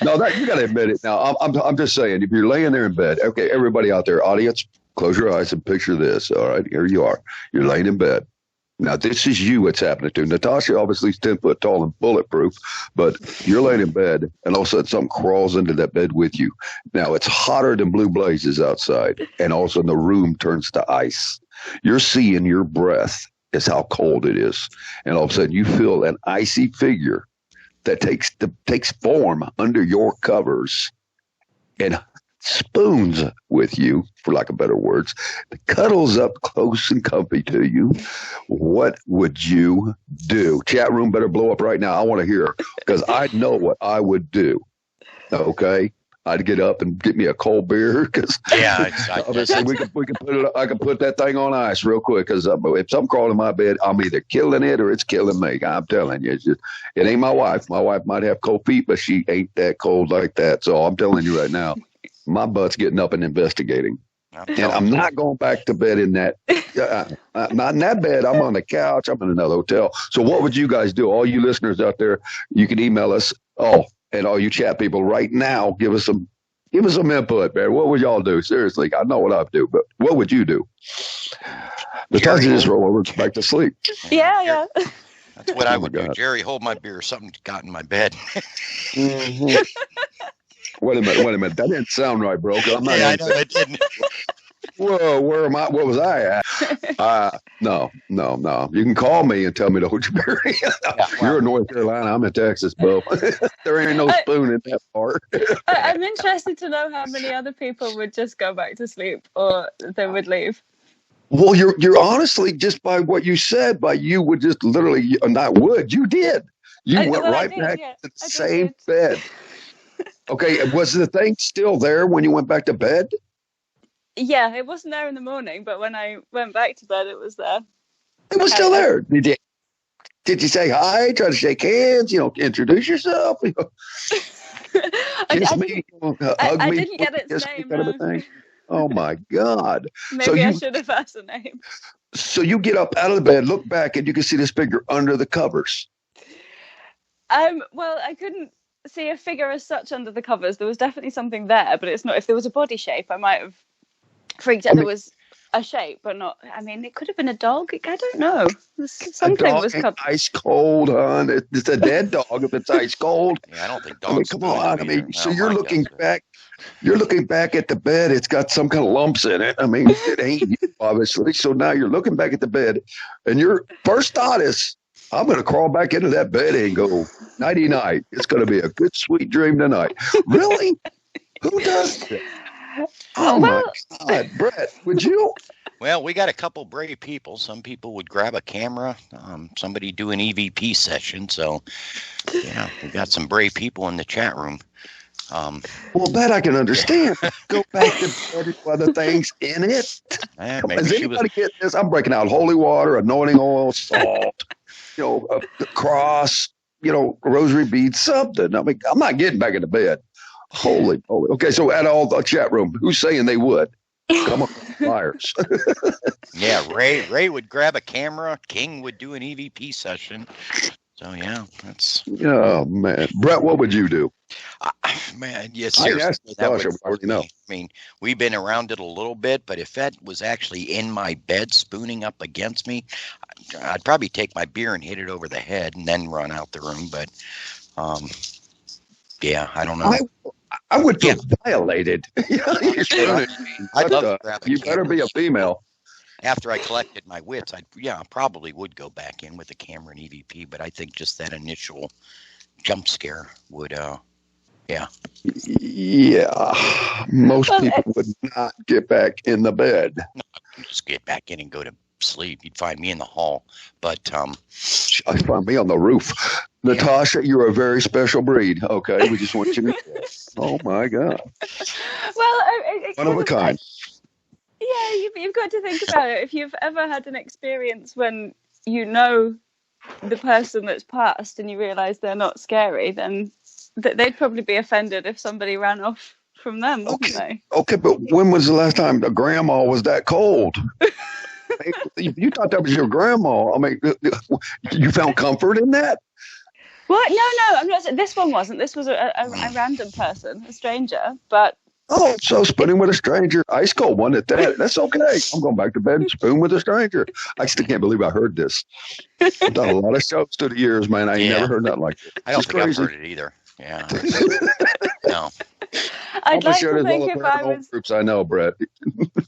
B: No, you got to admit it. Now, I'm just saying, if you're laying there in bed, okay, everybody out there, audience, close your eyes and picture this. All right, here you are. You're laying in bed. Now, this is you it's happening to. Natasha obviously is 10 foot tall and bulletproof, but you're laying in bed, and all of a sudden something crawls into that bed with you. Now, it's hotter than blue blazes outside, and all of a sudden the room turns to ice. You're seeing your breath is how cold it is, and all of a sudden you feel an icy figure that takes form under your covers and spoons with you, for lack of better words, cuddles up close and comfy to you. What would you do? Chat room better blow up right now. I want to hear, because I know what I would do. Okay. I'd get up and get me a cold beer, because obviously we can put it. I can put that thing on ice real quick, because if something crawling in my bed, I'm either killing it or it's killing me. I'm telling you, it ain't my wife. My wife might have cold feet, but she ain't that cold like that. So I'm telling you right now, my butt's getting up and investigating. And I'm not going back to bed in that. Not in that bed. I'm on the couch. I'm in another hotel. So what would you guys do? All you listeners out there, you can email us. And all you chat people right now, give us some input, man. What would y'all do? Seriously, I know what I'd do, but what would you do? Besides just roll over back to sleep.
C: Yeah.
A: That's what I would do. Jerry, hold my beer. Something got in my bed.
B: Mm-hmm. Wait a minute. That didn't sound right, bro. I'm not.
A: I know it didn't.
B: Whoa, where am I? What was I at? No. You can call me and tell me to hold your beer. You're in North Carolina. I'm in Texas, bro. There ain't no spoon in that part.
C: I'm interested to know how many other people would just go back to sleep or they would leave.
B: Well, you're honestly, just by what you said, you would just literally, you did. You went right back to the same bed. Okay, was the thing still there when you went back to bed?
C: Yeah, it wasn't there in the morning, but when I went back to bed, it was there.
B: It was still there. Did you say hi? Try to shake hands? Introduce yourself? Kiss me? Hug me?
C: I didn't get its name.
B: Kind of a thing? Oh my God!
C: Maybe I should have asked the name.
B: So you get up out of the bed, look back, and you can see this figure under the covers.
C: Well, I couldn't see a figure as such under the covers. There was definitely something there, but it's not. If there was a body shape, I might have freaked out. There was a shape, but not. I mean, it could have been a dog. I don't know. Something was
B: ice cold, hon. It's a dead dog if it's ice cold.
A: Yeah, I don't think dogs.
B: Come on. So you're looking back. You're looking back at the bed. It's got some kind of lumps in it. I mean, it ain't you, obviously. So now you're looking back at the bed, and your first thought is, I'm going to crawl back into that bed and go nighty night. It's going to be a good, sweet dream tonight. Really? Who does that? Oh, my God. Brett, would you?
A: Well, we got a couple brave people. Some people would grab a camera. Somebody do an EVP session. So, yeah, we got some brave people in the chat room.
B: Well, that I can understand. Go back to other things in it. Does anybody get this? I'm breaking out holy water, anointing oil, salt, the cross, rosary beads, something. I mean, I'm not getting back into bed. Holy. Okay, so at all the chat room, who's saying they would? Come on, flyers.
A: Yeah, Ray would grab a camera. King would do an EVP session. So yeah, that's.
B: Oh man, Brett, what would you do?
A: Man, yes, seriously,
B: that would know.
A: I mean, we've been around it a little bit, but if that was actually in my bed, spooning up against me, I'd probably take my beer and hit it over the head and then run out the room. But yeah, I don't know.
B: I would feel violated.
A: I'd love to grab a
B: You better be a female.
A: After I collected my wits, I probably would go back in with a camera and EVP, but I think just that initial jump scare would, yeah.
B: Yeah. Most people would not get back in the bed.
A: No, just get back in and go to sleep. You'd find me in the hall, but
B: I'd find me on the roof. Natasha, you're a very special breed. Okay, we just want you to know. Oh my God.
C: Well,
B: one of a kind.
C: Yeah, you've got to think about it. If you've ever had an experience when you know the person that's passed and you realise they're not scary, then they'd probably be offended if somebody ran off from them, wouldn't they? Okay,
B: but when was the last time the grandma was that cold? You thought that was your grandma. I mean, you found comfort in that?
C: What? No, I'm not. This one wasn't. This was a random person, a stranger, but.
B: Oh, so spooning with a stranger, ice cold one at that. That's okay. I'm going back to bed and spoon with a stranger. I still can't believe I heard this. I've done a lot of shows through the years, man. I ain't never heard nothing like this.
A: I don't think I've heard it either. Yeah. No.
C: I'd like to think if I was
B: groups I know, Brett.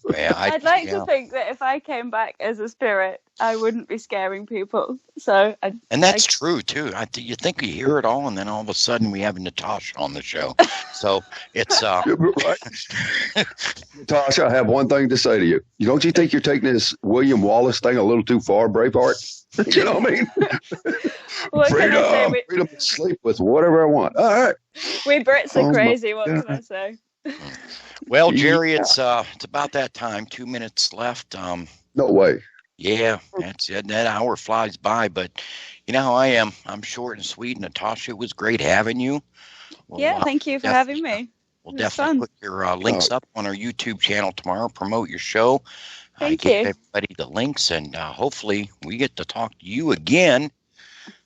A: Yeah,
C: I'd like to think that if I came back as a spirit, I wouldn't be scaring people. So,
A: and that's true too. You think you hear it all, and then all of a sudden we have Natasha on the show. So it's
B: right. Natasha, I have one thing to say to you. Don't you think you're taking this William Wallace thing a little too far, Braveheart? You know what I mean? Freedom to sleep with whatever I want. All right.
C: We Brits are crazy. What can I say?
A: Well, Jerry, it's about that time. 2 minutes left.
B: No way.
A: Yeah, that's it. That hour flies by, but you know how I am. I'm short and sweet. Natasha, it was great having you.
C: Thank you for having me.
A: We'll definitely put your links up on our YouTube channel tomorrow. Promote your show.
C: Thank you.
A: Give everybody the links, and hopefully we get to talk to you again.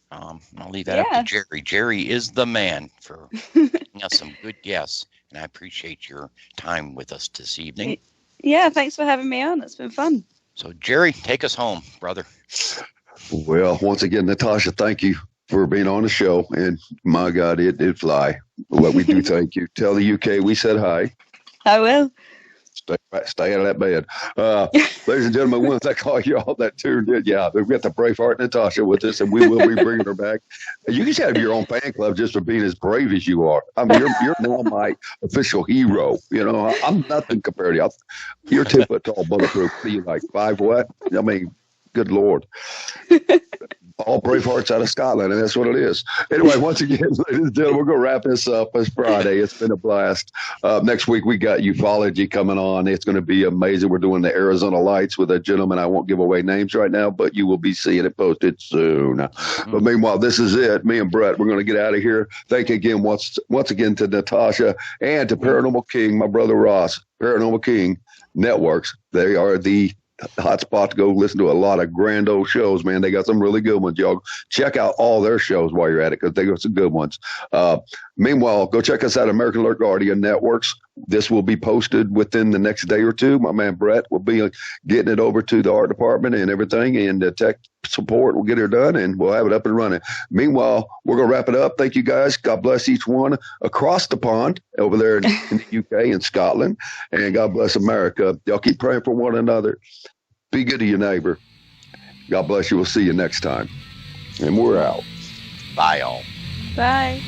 A: I'll leave that up to Jerry. Jerry is the man for giving us some good guests, and I appreciate your time with us this evening.
C: Yeah, thanks for having me on. It's been fun.
A: So, Jerry, take us home, brother.
B: Well, once again, Natasha, thank you for being on the show. And my God, it did fly. But we do thank you. Tell the UK we said hi.
C: I will.
B: Stay out of that bed. Ladies and gentlemen, once I call you all that tuned in, we've got the Braveheart Natasha with us, and we will be bringing her back. You just have your own fan club just for being as brave as you are. I mean, you're now my official hero. You know, I'm nothing compared to you. You're 2 foot tall, bulletproof. You like 5 what? I mean, good Lord. All Bravehearts out of Scotland, and that's what it is. Anyway, once again, ladies and gentlemen, we're going to wrap this up. It's Friday. It's been a blast. Next week, we got ufology coming on. It's going to be amazing. We're doing the Arizona Lights with a gentleman. I won't give away names right now, but you will be seeing it posted soon. But meanwhile, this is it. Me and Brett, we're going to get out of here. Thank you again once again to Natasha and to Paranormal King, my brother Ross, Paranormal King Networks. They are the hot spot to go listen to a lot of grand old shows, man. They got some really good ones. Y'all check out all their shows while you're at it, because they got some good ones. Meanwhile, go check us out, American Alert Guardian Networks. This will be posted within the next day or two. My man Brett will be getting it over to the art department and everything, and the tech support will get it done, and we'll have it up and running. Meanwhile, we're going to wrap it up. Thank you, guys. God bless each one across the pond over there in the UK and Scotland, and God bless America. Y'all keep praying for one another. Be good to your neighbor. God bless you. We'll see you next time. And we're out.
A: Bye, all.
C: Bye.